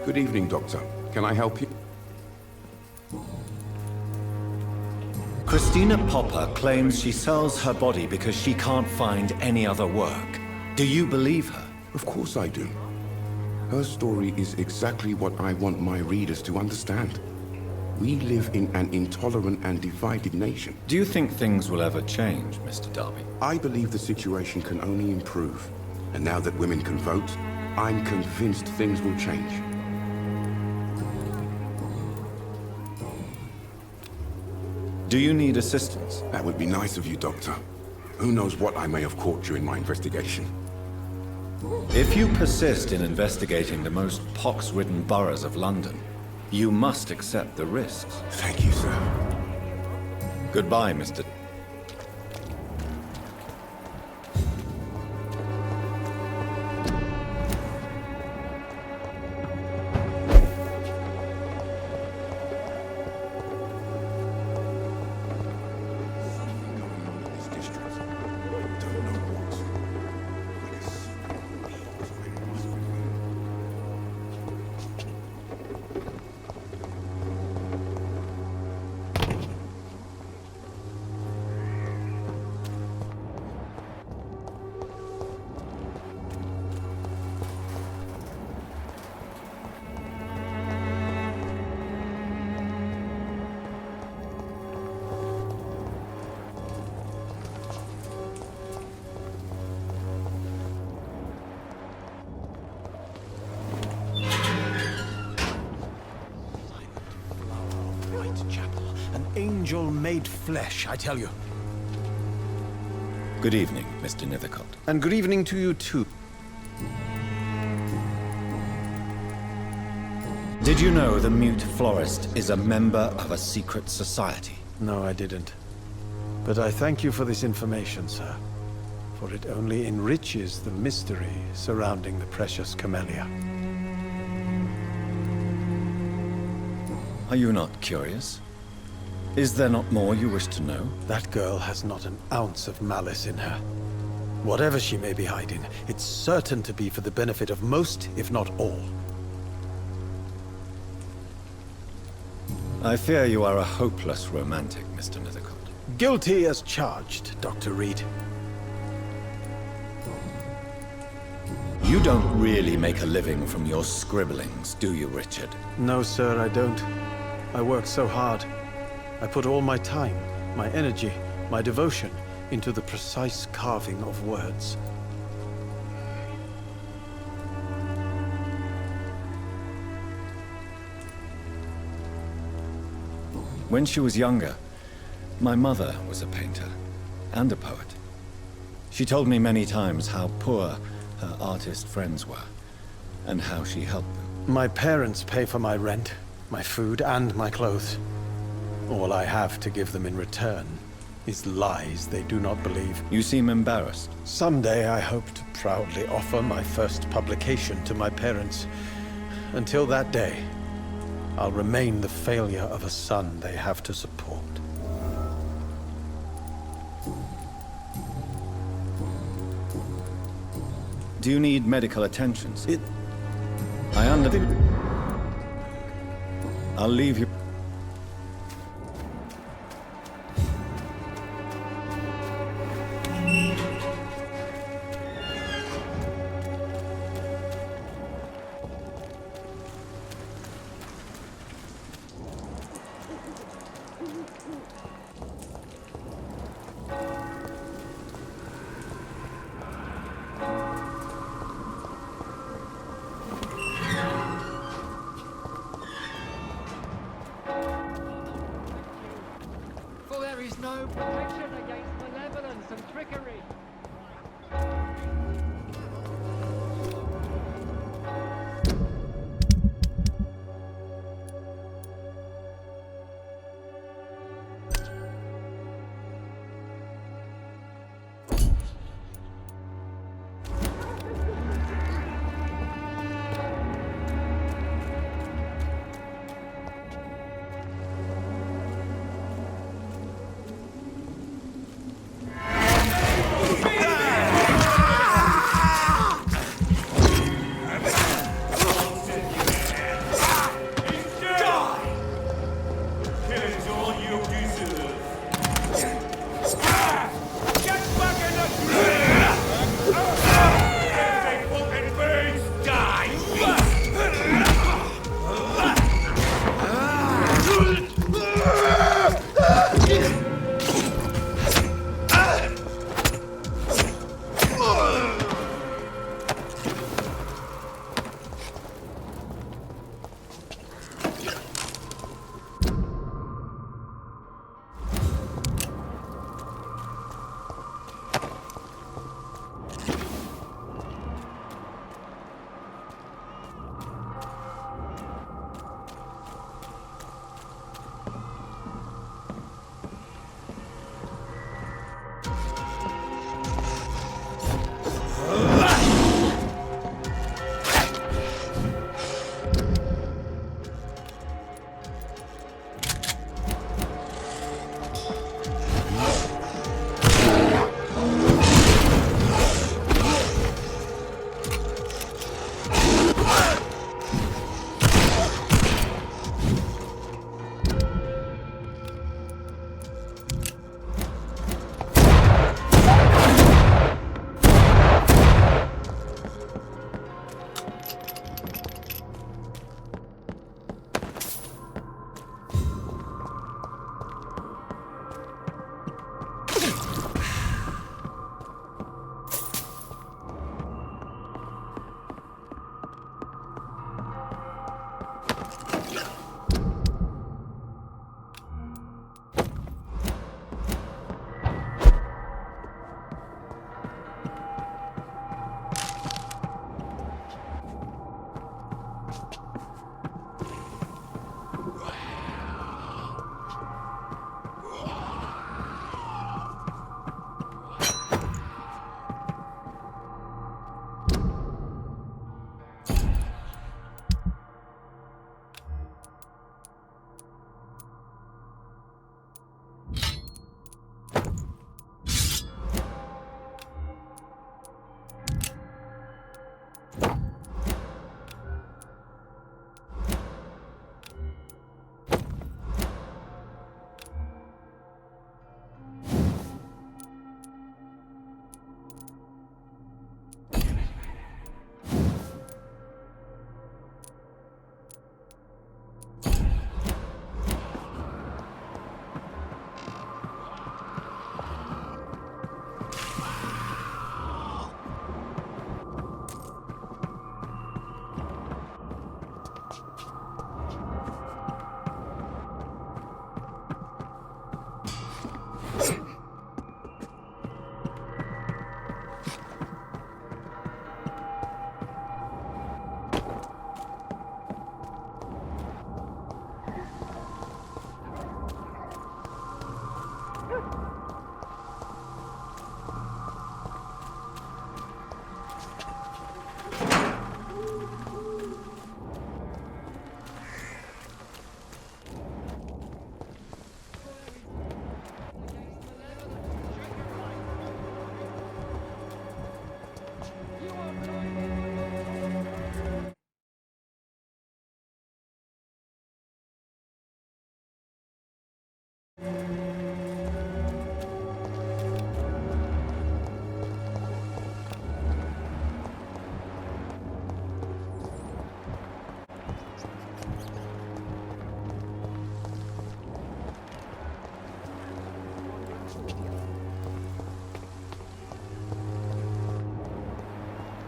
Good evening, Doctor. Can I help you? Christina Popper claims she sells her body because she can't find any other work. Do you believe her? Of course I do. Her story is exactly what I want my readers to understand. We live in an intolerant and divided nation. Do you think things will ever change, Mr. Darby? I believe the situation can only improve. And now that women can vote, I'm convinced things will change. Do you need assistance? That would be nice of you, Doctor. Who knows what I may have caught during my investigation. If you persist in investigating the most pox-ridden boroughs of London, you must accept the risks. Thank you, sir. Goodbye, Mr. angel made flesh, I tell you. Good evening, Mr. Nethercott. And good evening to you too. Did you know the Mute Florist is a member of a secret society? No, I didn't. But I thank you for this information, sir. For it only enriches the mystery surrounding the precious camellia. Are you not curious? Is there not more you wish to know? That girl has not an ounce of malice in her. Whatever she may be hiding, it's certain to be for the benefit of most, if not all. I fear you are a hopeless romantic, Mr. Nethercott. Guilty as charged, Dr. Reed. You don't really make a living from your scribblings, do you, Richard? No, sir, I don't. I work so hard. I put all my time, my energy, my devotion into the precise carving of words. When she was younger, my mother was a painter and a poet. She told me many times how poor her artist friends were and how she helped them. My parents pay for my rent, my food, and my clothes. All I have to give them in return is lies they do not believe. You seem embarrassed. Someday I hope to proudly offer my first publication to my parents. Until that day, I'll remain the failure of a son they have to support. Do you need medical attention? I understand. I'll leave you. For there is no protection against malevolence and trickery.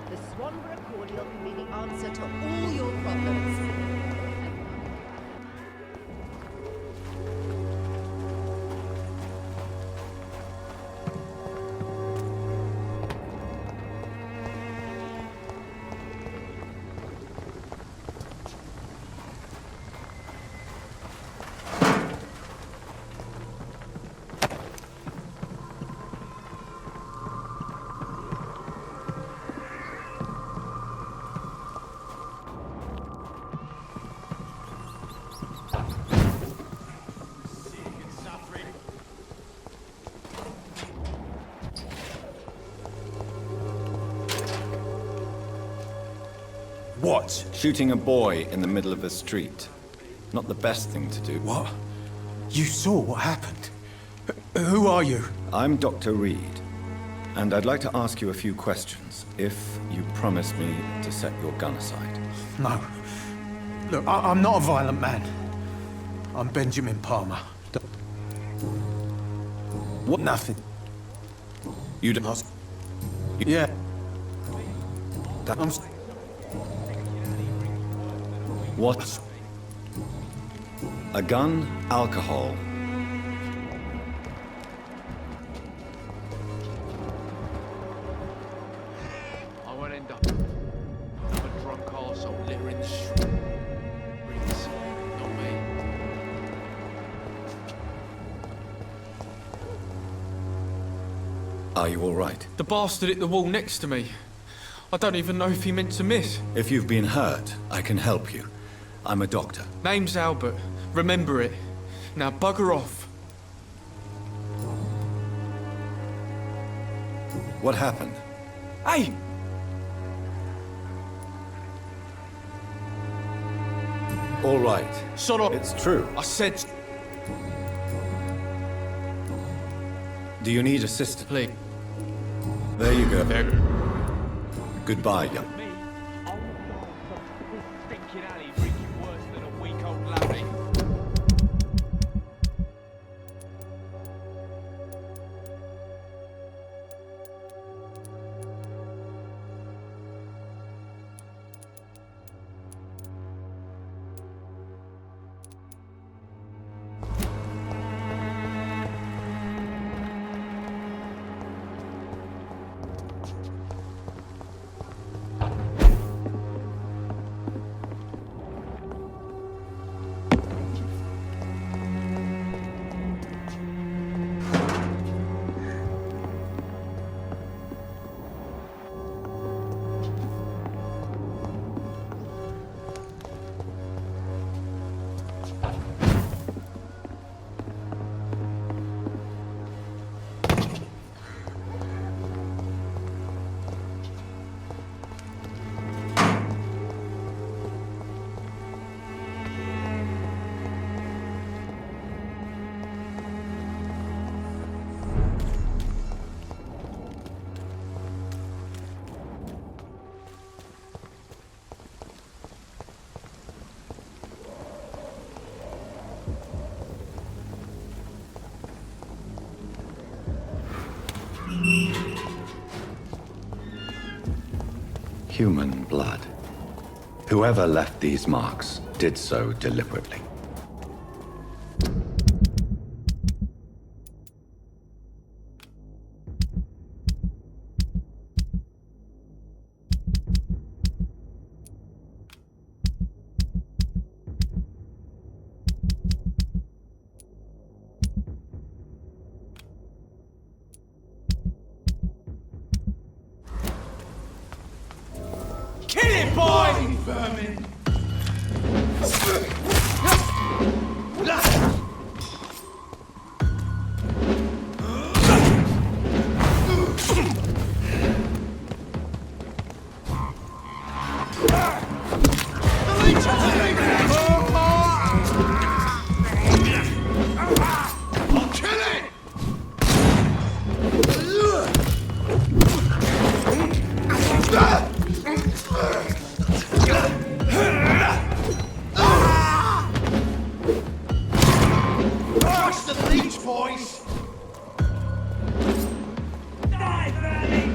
The Swanborough cordial can be the answer to all your problems. What? Shooting a boy in the middle of a street. Not the best thing to do. What? You saw what happened? Who are you? I'm Dr. Reed, and I'd like to ask you a few questions, if you promise me to set your gun aside. No. Look, I'm not a violent man. I'm Benjamin Palmer. What? Nothing. You don't... Yeah. I'm... What? A gun, alcohol. I won't end up a drunk arsehole littering the streets. Not me. Are you all right? The bastard hit the wall next to me. I don't even know if he meant to miss. If you've been hurt, I can help you. I'm a doctor. Name's Albert. Remember it. Now bugger off. What happened? Hey! All right. Shut up. It's true. I said... Do you need assistance? Please. There you go. There. Goodbye, young. Stinking alley reeking worse than a week-old lappy. Human blood. Whoever left these marks did so deliberately. boys! Die, Vermin!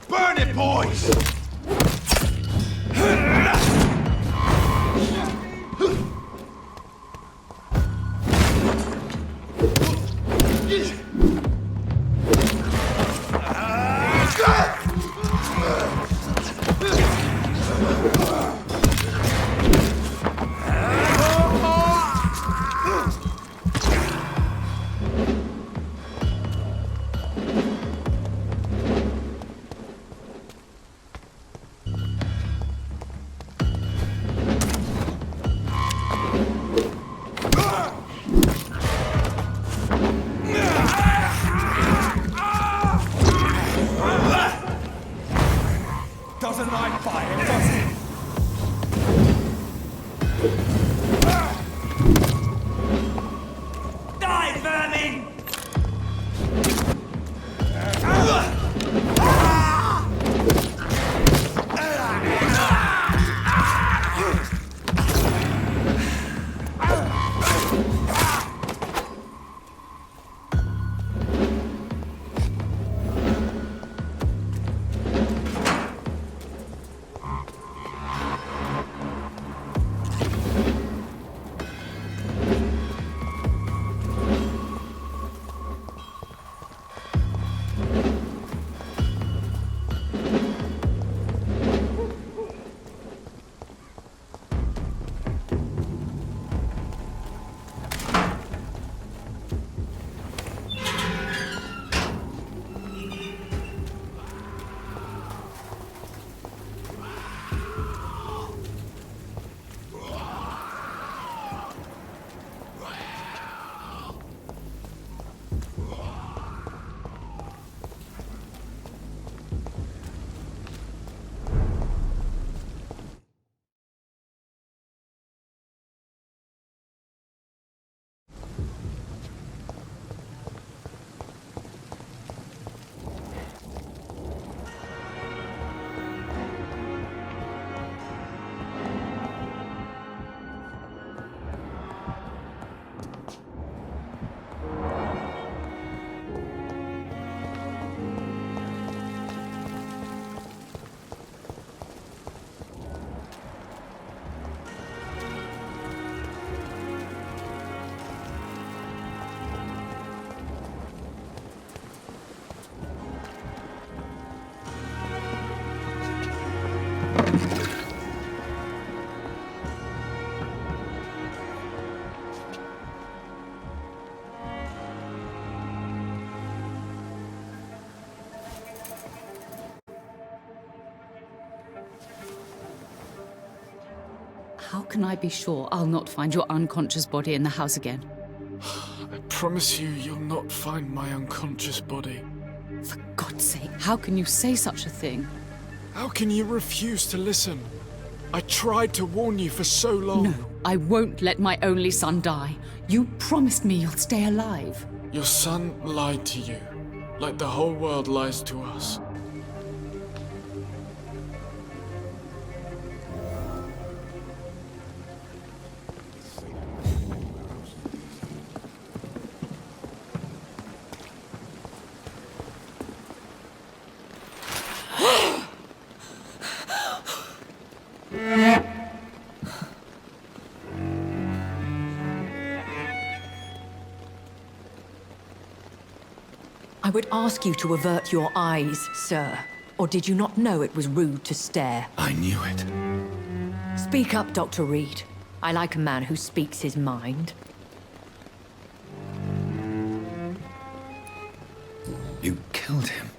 Burn it, boys! Doesn't like fire, does it? Die, vermin! How can I be sure I'll not find your unconscious body in the house again? I promise you, you'll not find my unconscious body. For God's sake, how can you say such a thing? How can you refuse to listen? I tried to warn you for so long. No, I won't let my only son die. You promised me you'll stay alive. Your son lied to you, like the whole world lies to us. I would ask you to avert your eyes, sir. Or did you not know it was rude to stare? I knew it. Speak up, Dr. Reed. I like a man who speaks his mind. You killed him.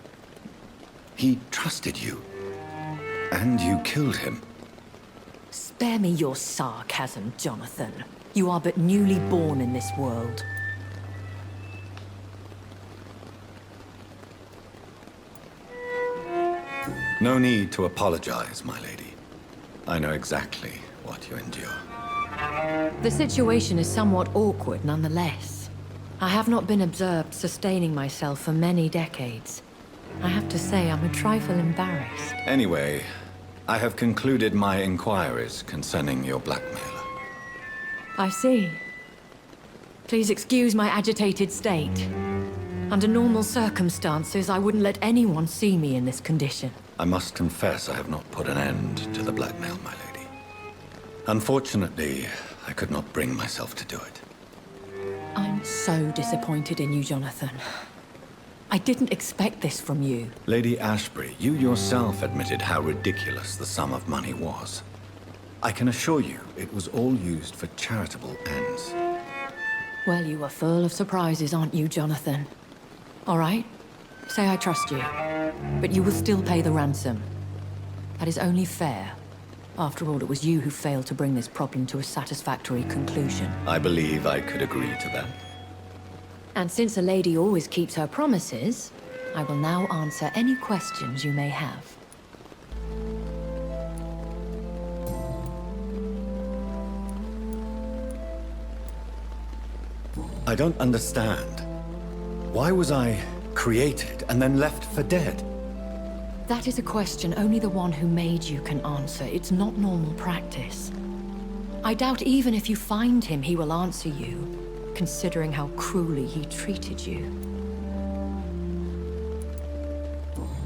He trusted you. And you killed him. Spare me your sarcasm, Jonathan. You are but newly born in this world. No need to apologize, my lady. I know exactly what you endure. The situation is somewhat awkward nonetheless. I have not been observed sustaining myself for many decades. I have to say I'm a trifle embarrassed. Anyway, I have concluded my inquiries concerning your blackmailer. I see. Please excuse my agitated state. Under normal circumstances, I wouldn't let anyone see me in this condition. I must confess I have not put an end to the blackmail, my lady. Unfortunately, I could not bring myself to do it. I'm so disappointed in you, Jonathan. I didn't expect this from you. Lady Ashbury, you yourself admitted how ridiculous the sum of money was. I can assure you, it was all used for charitable ends. Well, you are full of surprises, aren't you, Jonathan? All right, say I trust you, but you will still pay the ransom. That is only fair. After all, it was you who failed to bring this problem to a satisfactory conclusion. I believe I could agree to that. And since a lady always keeps her promises, I will now answer any questions you may have. I don't understand. Why was I created and then left for dead? That is a question only the one who made you can answer. It's not normal practice. I doubt even if you find him, he will answer you, considering how cruelly he treated you.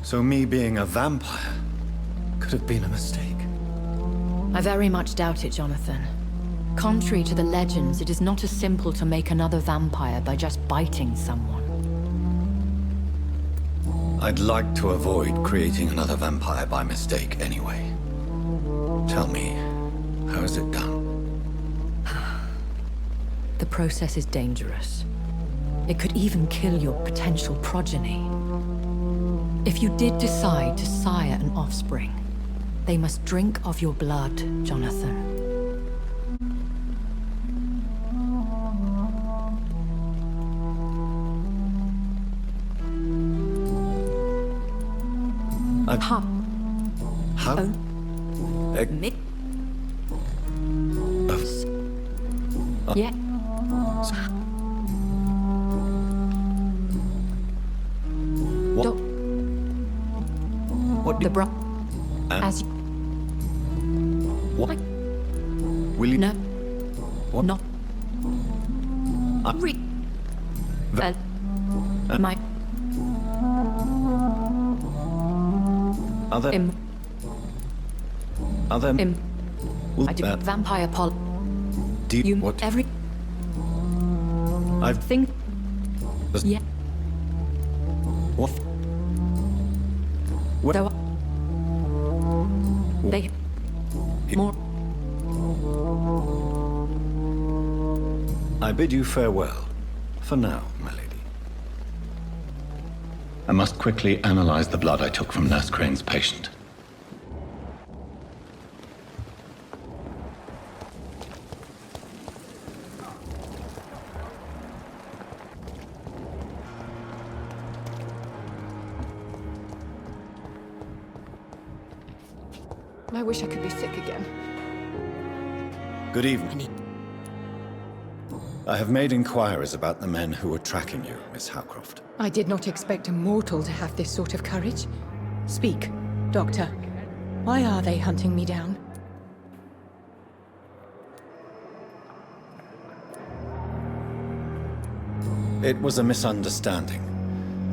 So me being a vampire could have been a mistake. I very much doubt it, Jonathan. Contrary to the legends, it is not as simple to make another vampire by just biting someone. I'd like to avoid creating another vampire by mistake anyway. Tell me, how is it done? The process is dangerous. It could even kill your potential progeny. If you did decide to sire an offspring, they must drink of your blood, Jonathan. How? Yeah. What? What? The bro. As you. What? Will you? No. What? Not. My. Other. I do vampire pol. Do you what? Every. I think. Yeah. What? What? They. More. I bid you farewell. For now, my lady. I must quickly analyze the blood I took from Nurse Crane's patient. I wish I could be sick again. Good evening. I have made inquiries about the men who were tracking you, Miss Howcroft. I did not expect a mortal to have this sort of courage. Speak, Doctor. Why are they hunting me down? It was a misunderstanding.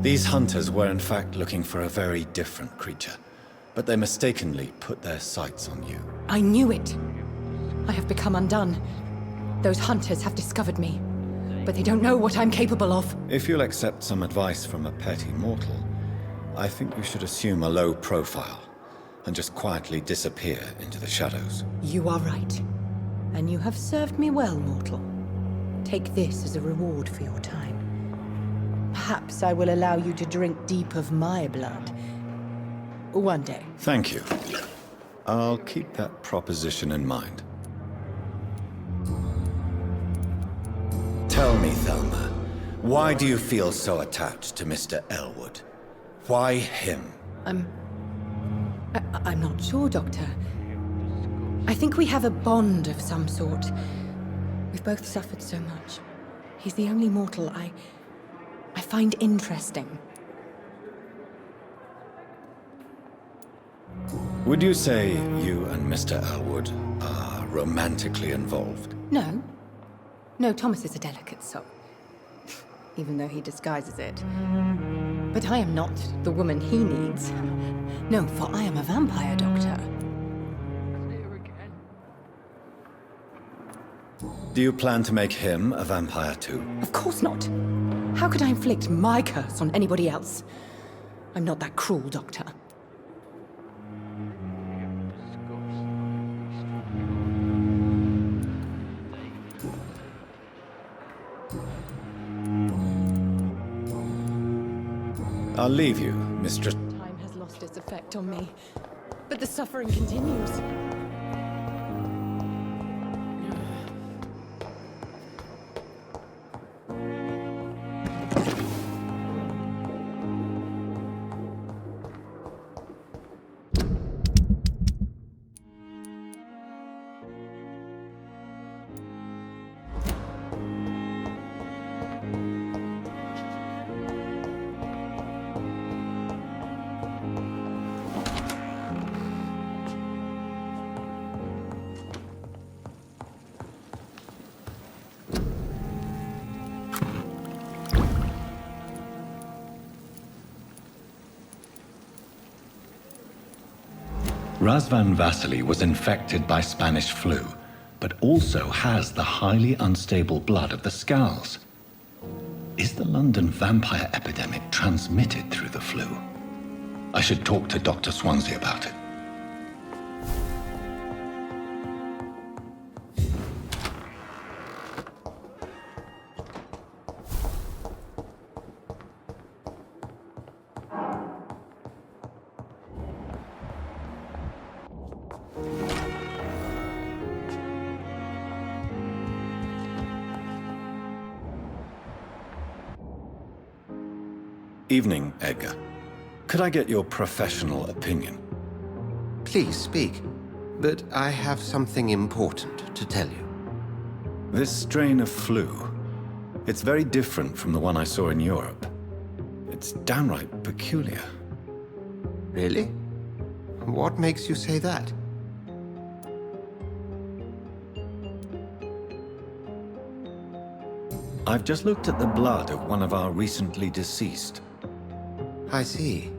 These hunters were in fact looking for a very different creature, but they mistakenly put their sights on you. I knew it. I have become undone. Those hunters have discovered me, but they don't know what I'm capable of. If you'll accept some advice from a petty mortal, I think you should assume a low profile and just quietly disappear into the shadows. You are right. And you have served me well, mortal. Take this as a reward for your time. Perhaps I will allow you to drink deep of my blood. One day. Thank you. I'll keep that proposition in mind. Tell me, Thelma, why do you feel so attached to Mr. Elwood? Why him? I'm not sure, Doctor. I think we have a bond of some sort. We've both suffered so much. He's the only mortal I find interesting. Would you say you and Mr. Elwood are romantically involved? No. No, Thomas is a delicate soul. Even though he disguises it. But I am not the woman he needs. No, for I am a vampire, Doctor. Do you plan to make him a vampire too? Of course not. How could I inflict my curse on anybody else? I'm not that cruel, Doctor. I'll leave you, Mistress. Time has lost its effect on me, but the suffering continues. Razvan Vasily was infected by Spanish flu, but also has the highly unstable blood of the Skulls. Is the London vampire epidemic transmitted through the flu? I should talk to Dr. Swansea about it. Evening, Edgar. Could I get your professional opinion? Please speak, but I have something important to tell you. This strain of flu, it's very different from the one I saw in Europe. It's downright peculiar. Really? What makes you say that? I've just looked at the blood of one of our recently deceased. I see.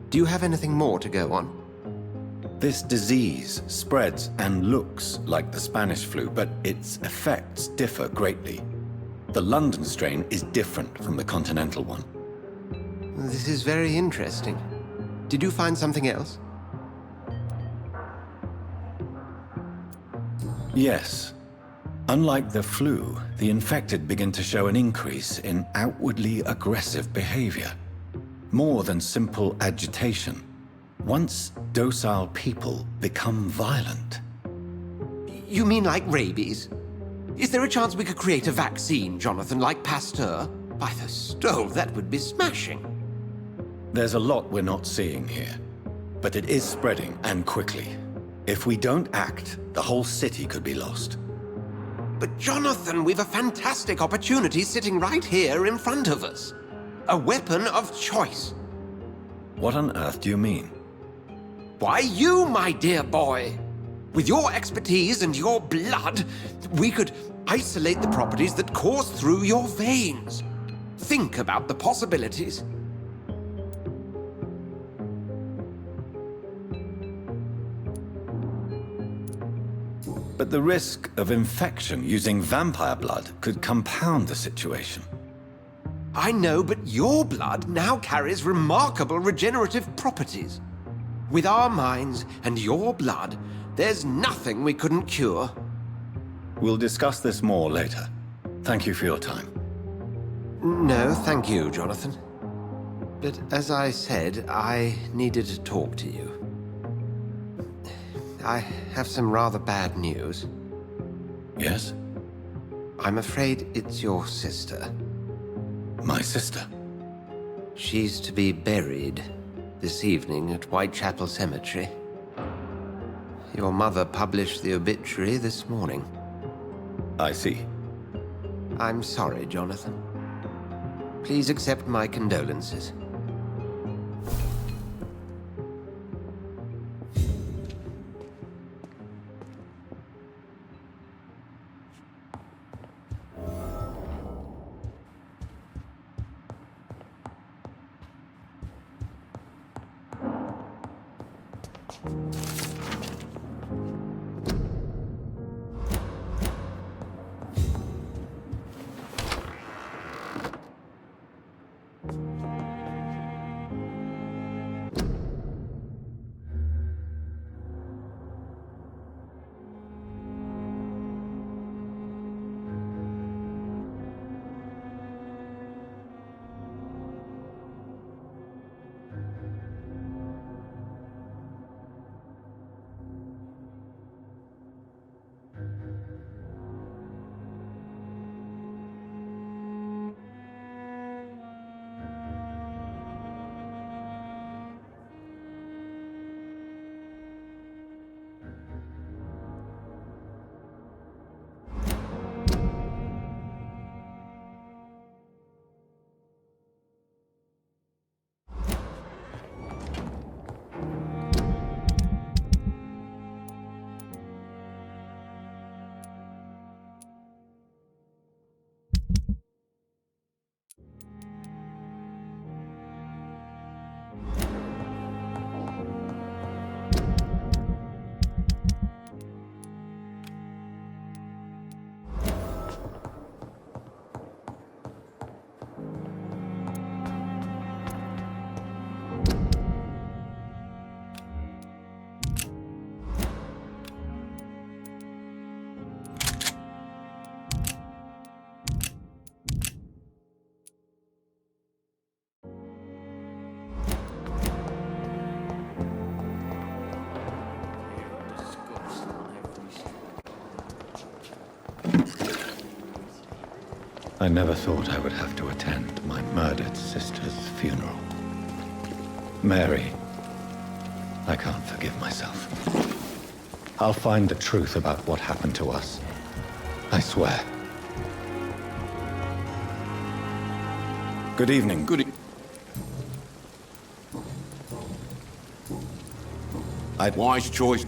Do you have anything more to go on? This disease spreads and looks like the Spanish flu, but its effects differ greatly. The London strain is different from the continental one. This is very interesting. Did you find something else? Yes. Unlike the flu, the infected begin to show an increase in outwardly aggressive behavior. More than simple agitation. Once docile people become violent. You mean like rabies? Is there a chance we could create a vaccine, Jonathan, like Pasteur? By the stole, that would be smashing. There's a lot we're not seeing here. But it is spreading, and quickly. If we don't act, the whole city could be lost. But Jonathan, we've a fantastic opportunity sitting right here in front of us. A weapon of choice. What on earth do you mean? Why, you, my dear boy. With your expertise and your blood, we could isolate the properties that course through your veins. Think about the possibilities. But the risk of infection using vampire blood could compound the situation. I know, but your blood now carries remarkable regenerative properties. With our minds and your blood, there's nothing we couldn't cure. We'll discuss this more later. Thank you for your time. No, thank you, Jonathan. But as I said, I needed to talk to you. I have some rather bad news. Yes? I'm afraid it's your sister. My sister? She's to be buried this evening at Whitechapel Cemetery. Your mother published the obituary this morning. I see. I'm sorry, Jonathan. Please accept my condolences. I never thought I would have to attend my murdered sister's funeral. Mary, I can't forgive myself. I'll find the truth about what happened to us. I swear. Good evening. Wise choice.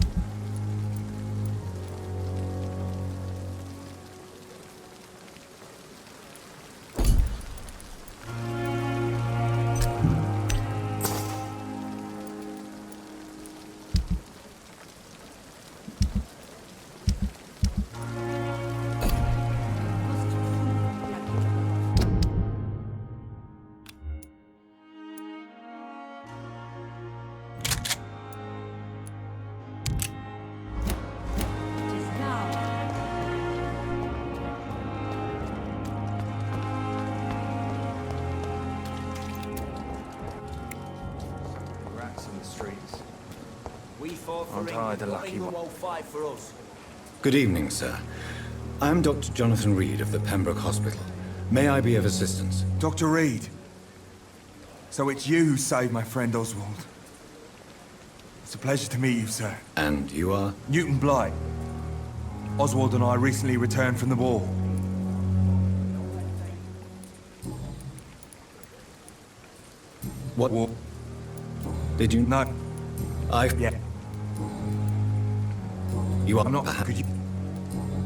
Aren't I the lucky one? Good evening, sir. I'm Dr. Jonathan Reed of the Pembroke Hospital. May I be of assistance? Dr. Reed. So it's you who saved my friend Oswald. It's a pleasure to meet you, sir. And you are? Newton Blight. Oswald and I recently returned from the war. What? War? Did you? No. Yeah. You are I'm not. Could you?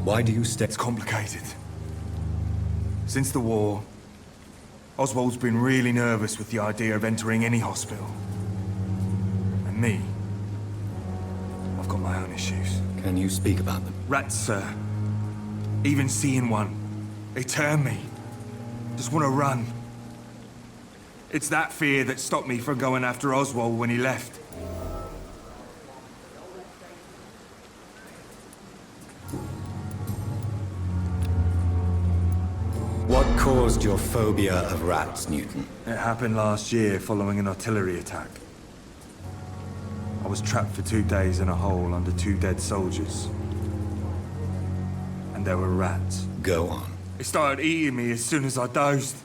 Why do you stay? It's complicated. Since the war, Oswald's been really nervous with the idea of entering any hospital. And me, I've got my own issues. Can you speak about them? Rats, sir. Even seeing one, they turn me. Just want to run. It's that fear that stopped me from going after Oswald when he left. What caused your phobia of rats, Newton? It happened last year following an artillery attack. I was trapped for 2 days in a hole under 2 dead soldiers. And there were rats. Go on. They started eating me as soon as I dozed.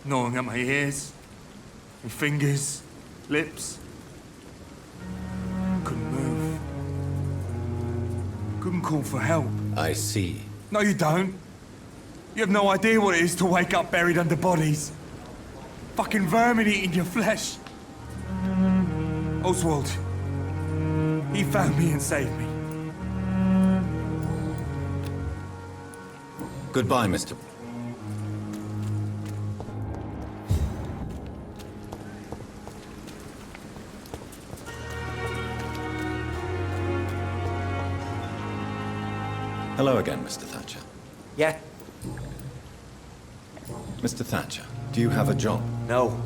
Gnawing at my ears, my fingers, lips. Couldn't move. can call for help. I see. No, you don't. You have no idea what it is to wake up buried under bodies. Fucking vermin eating your flesh. Oswald. He found me and saved me. Goodbye, Mr. Hello again, Mr. Thatcher. Yeah? Mr. Thatcher, do you have a job? No.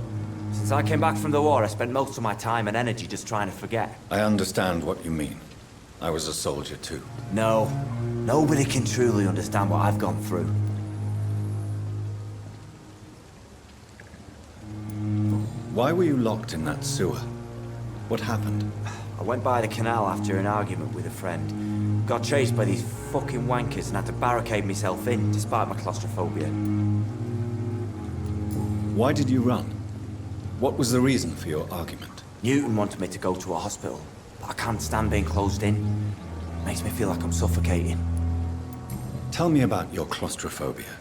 Since I came back from the war, I spent most of my time and energy just trying to forget. I understand what you mean. I was a soldier too. No. Nobody can truly understand what I've gone through. Why were you locked in that sewer? What happened? I went by the canal after an argument with a friend. Got chased by these fucking wankers and had to barricade myself in, despite my claustrophobia. Why did you run? What was the reason for your argument? Newton wanted me to go to a hospital, but I can't stand being closed in. Makes me feel like I'm suffocating. Tell me about your claustrophobia.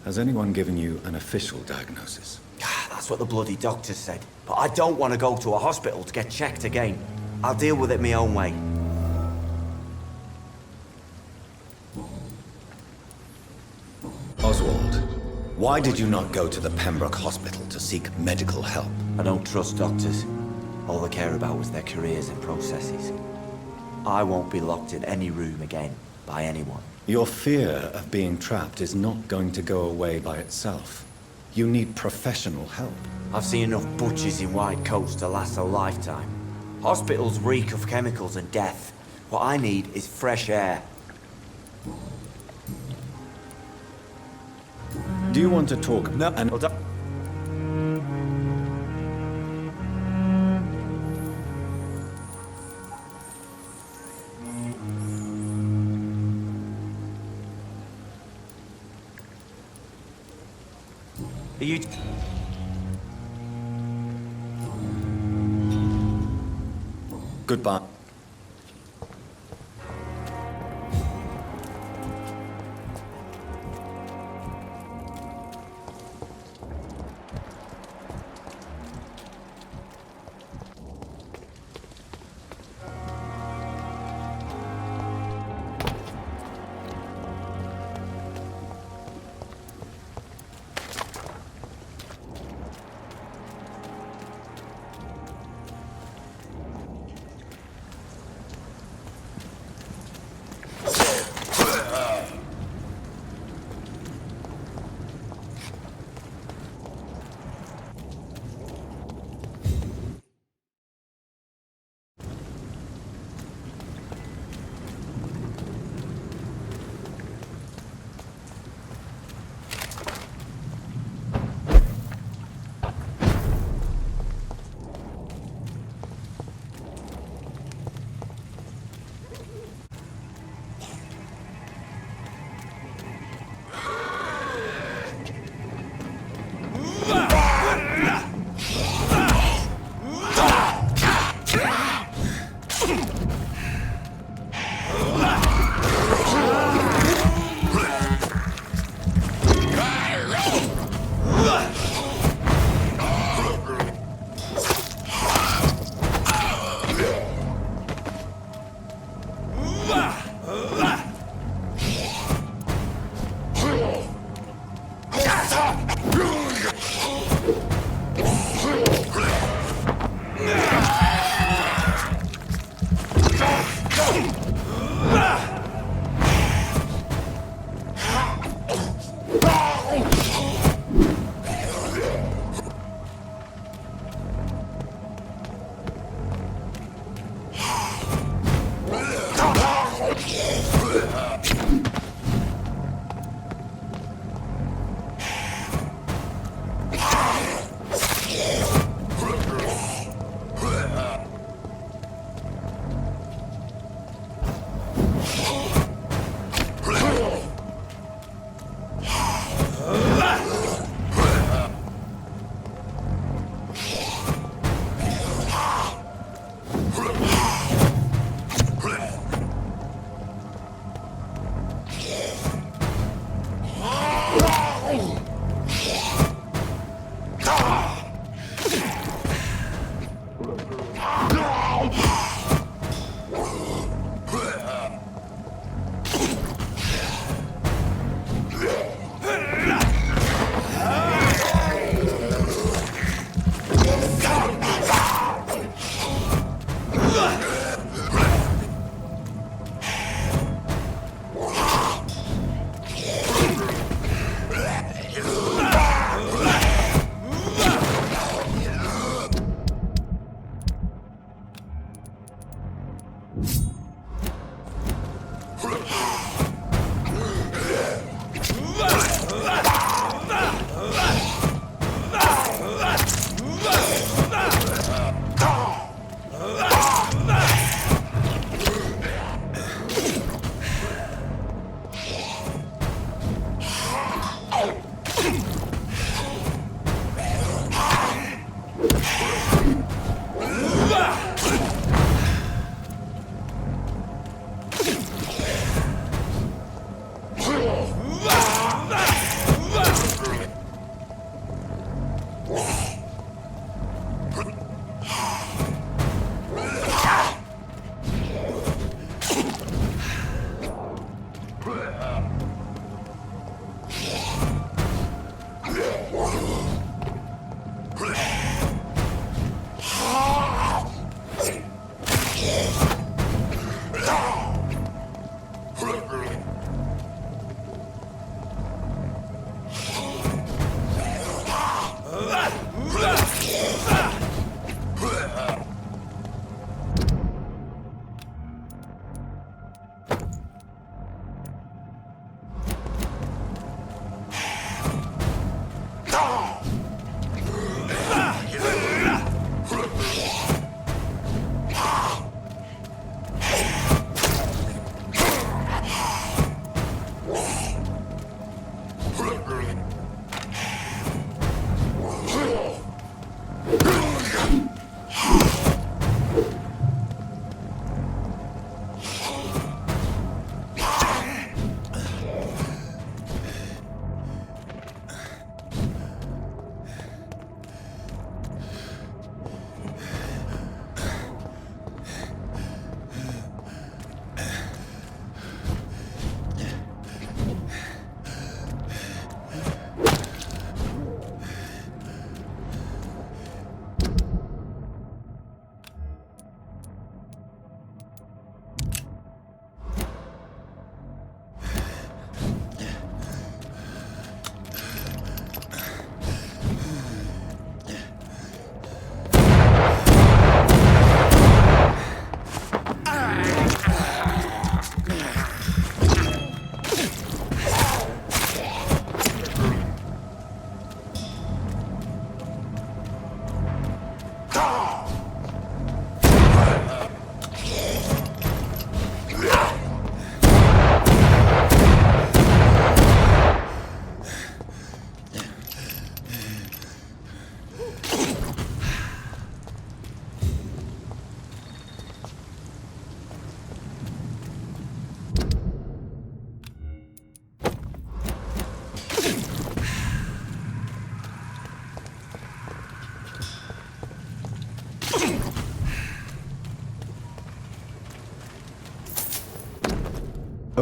Has anyone given you an official diagnosis? That's what the bloody doctor said. But I don't want to go to a hospital to get checked again. I'll deal with it my own way. Oswald, why did you not go to the Pembroke Hospital to seek medical help? I don't trust doctors. All they care about was their careers and processes. I won't be locked in any room again by anyone. Your fear of being trapped is not going to go away by itself. You need professional help. I've seen enough butchers in white coats to last a lifetime. Hospitals reek of chemicals and death. What I need is fresh air. Do you want to talk? No. Are you... Goodbye.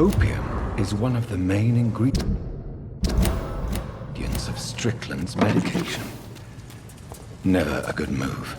Opium is one of the main ingredients of Strickland's medication. Never a good move.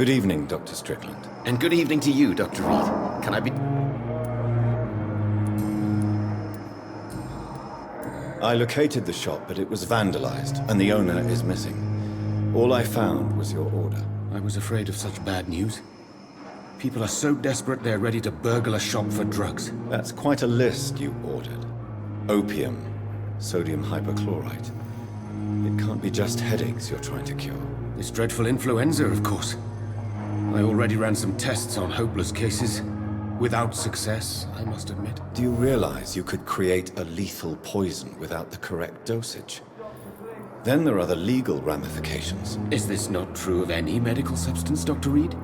Good evening, Dr. Strickland. And good evening to you, Dr. Reed. Can I be... I located the shop, but it was vandalized, and the owner is missing. All I found was your order. I was afraid of such bad news. People are so desperate they're ready to burgle a shop for drugs. That's quite a list you ordered. Opium, sodium hypochlorite. It can't be just headaches you're trying to cure. This dreadful influenza, of course. I already ran some tests on hopeless cases. Without success, I must admit. Do you realize you could create a lethal poison without the correct dosage? Then there are the legal ramifications. Is this not true of any medical substance, Dr. Reed?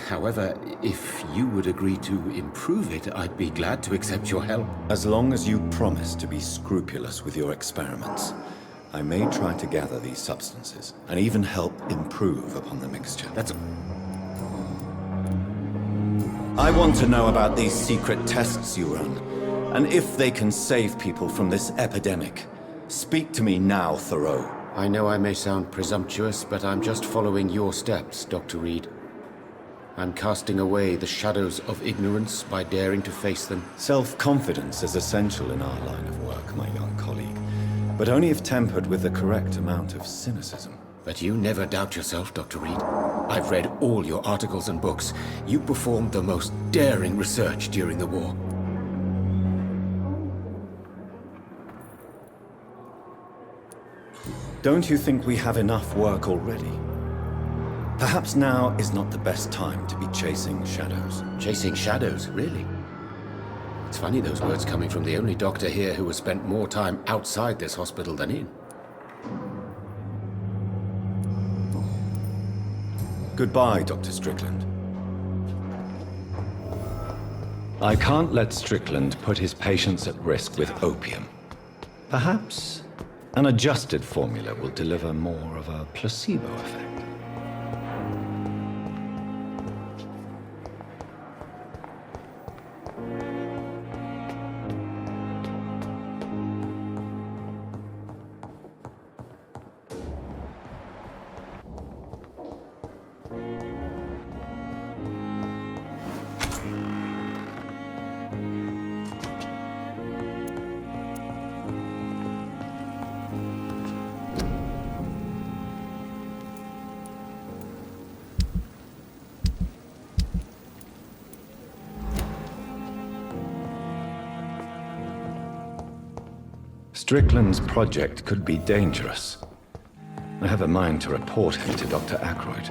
However, if you would agree to improve it, I'd be glad to accept your help. As long as you promise to be scrupulous with your experiments. I may try to gather these substances, and even help improve upon the mixture. I want to know about these secret tests you run, and if they can save people from this epidemic. Speak to me now, Thoreau. I know I may sound presumptuous, but I'm just following your steps, Dr. Reed. I'm casting away the shadows of ignorance by daring to face them. Self-confidence is essential in our line of work, my young colleague, but only if tempered with the correct amount of cynicism. But you never doubt yourself, Dr. Reed. I've read all your articles and books. You performed the most daring research during the war. Don't you think we have enough work already? Perhaps now is not the best time to be chasing shadows. Chasing shadows, really? It's funny those words coming from the only doctor here who has spent more time outside this hospital than in. Goodbye, Dr. Strickland. I can't let Strickland put his patients at risk with opium. Perhaps an adjusted formula will deliver more of a placebo effect. Strickland's project could be dangerous. I have a mind to report him to Dr. Aykroyd.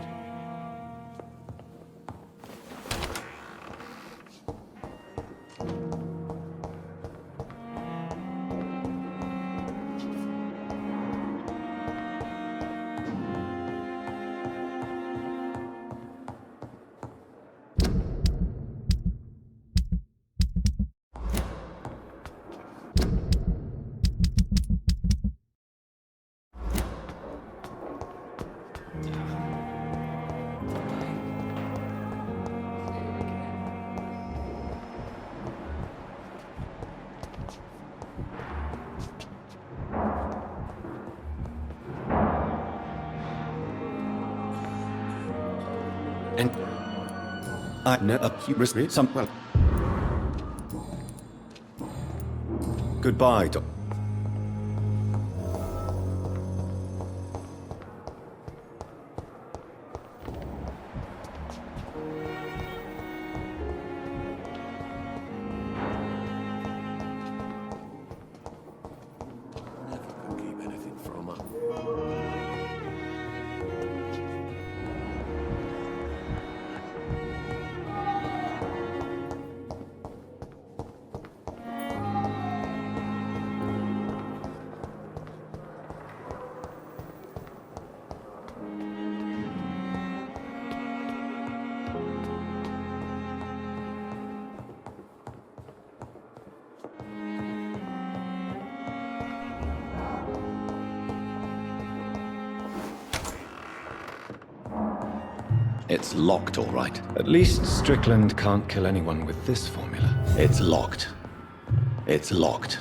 And I know you risk some. Well, Goodbye, Doc. It's locked, all right. At least Strickland can't kill anyone with this formula. It's locked. It's locked.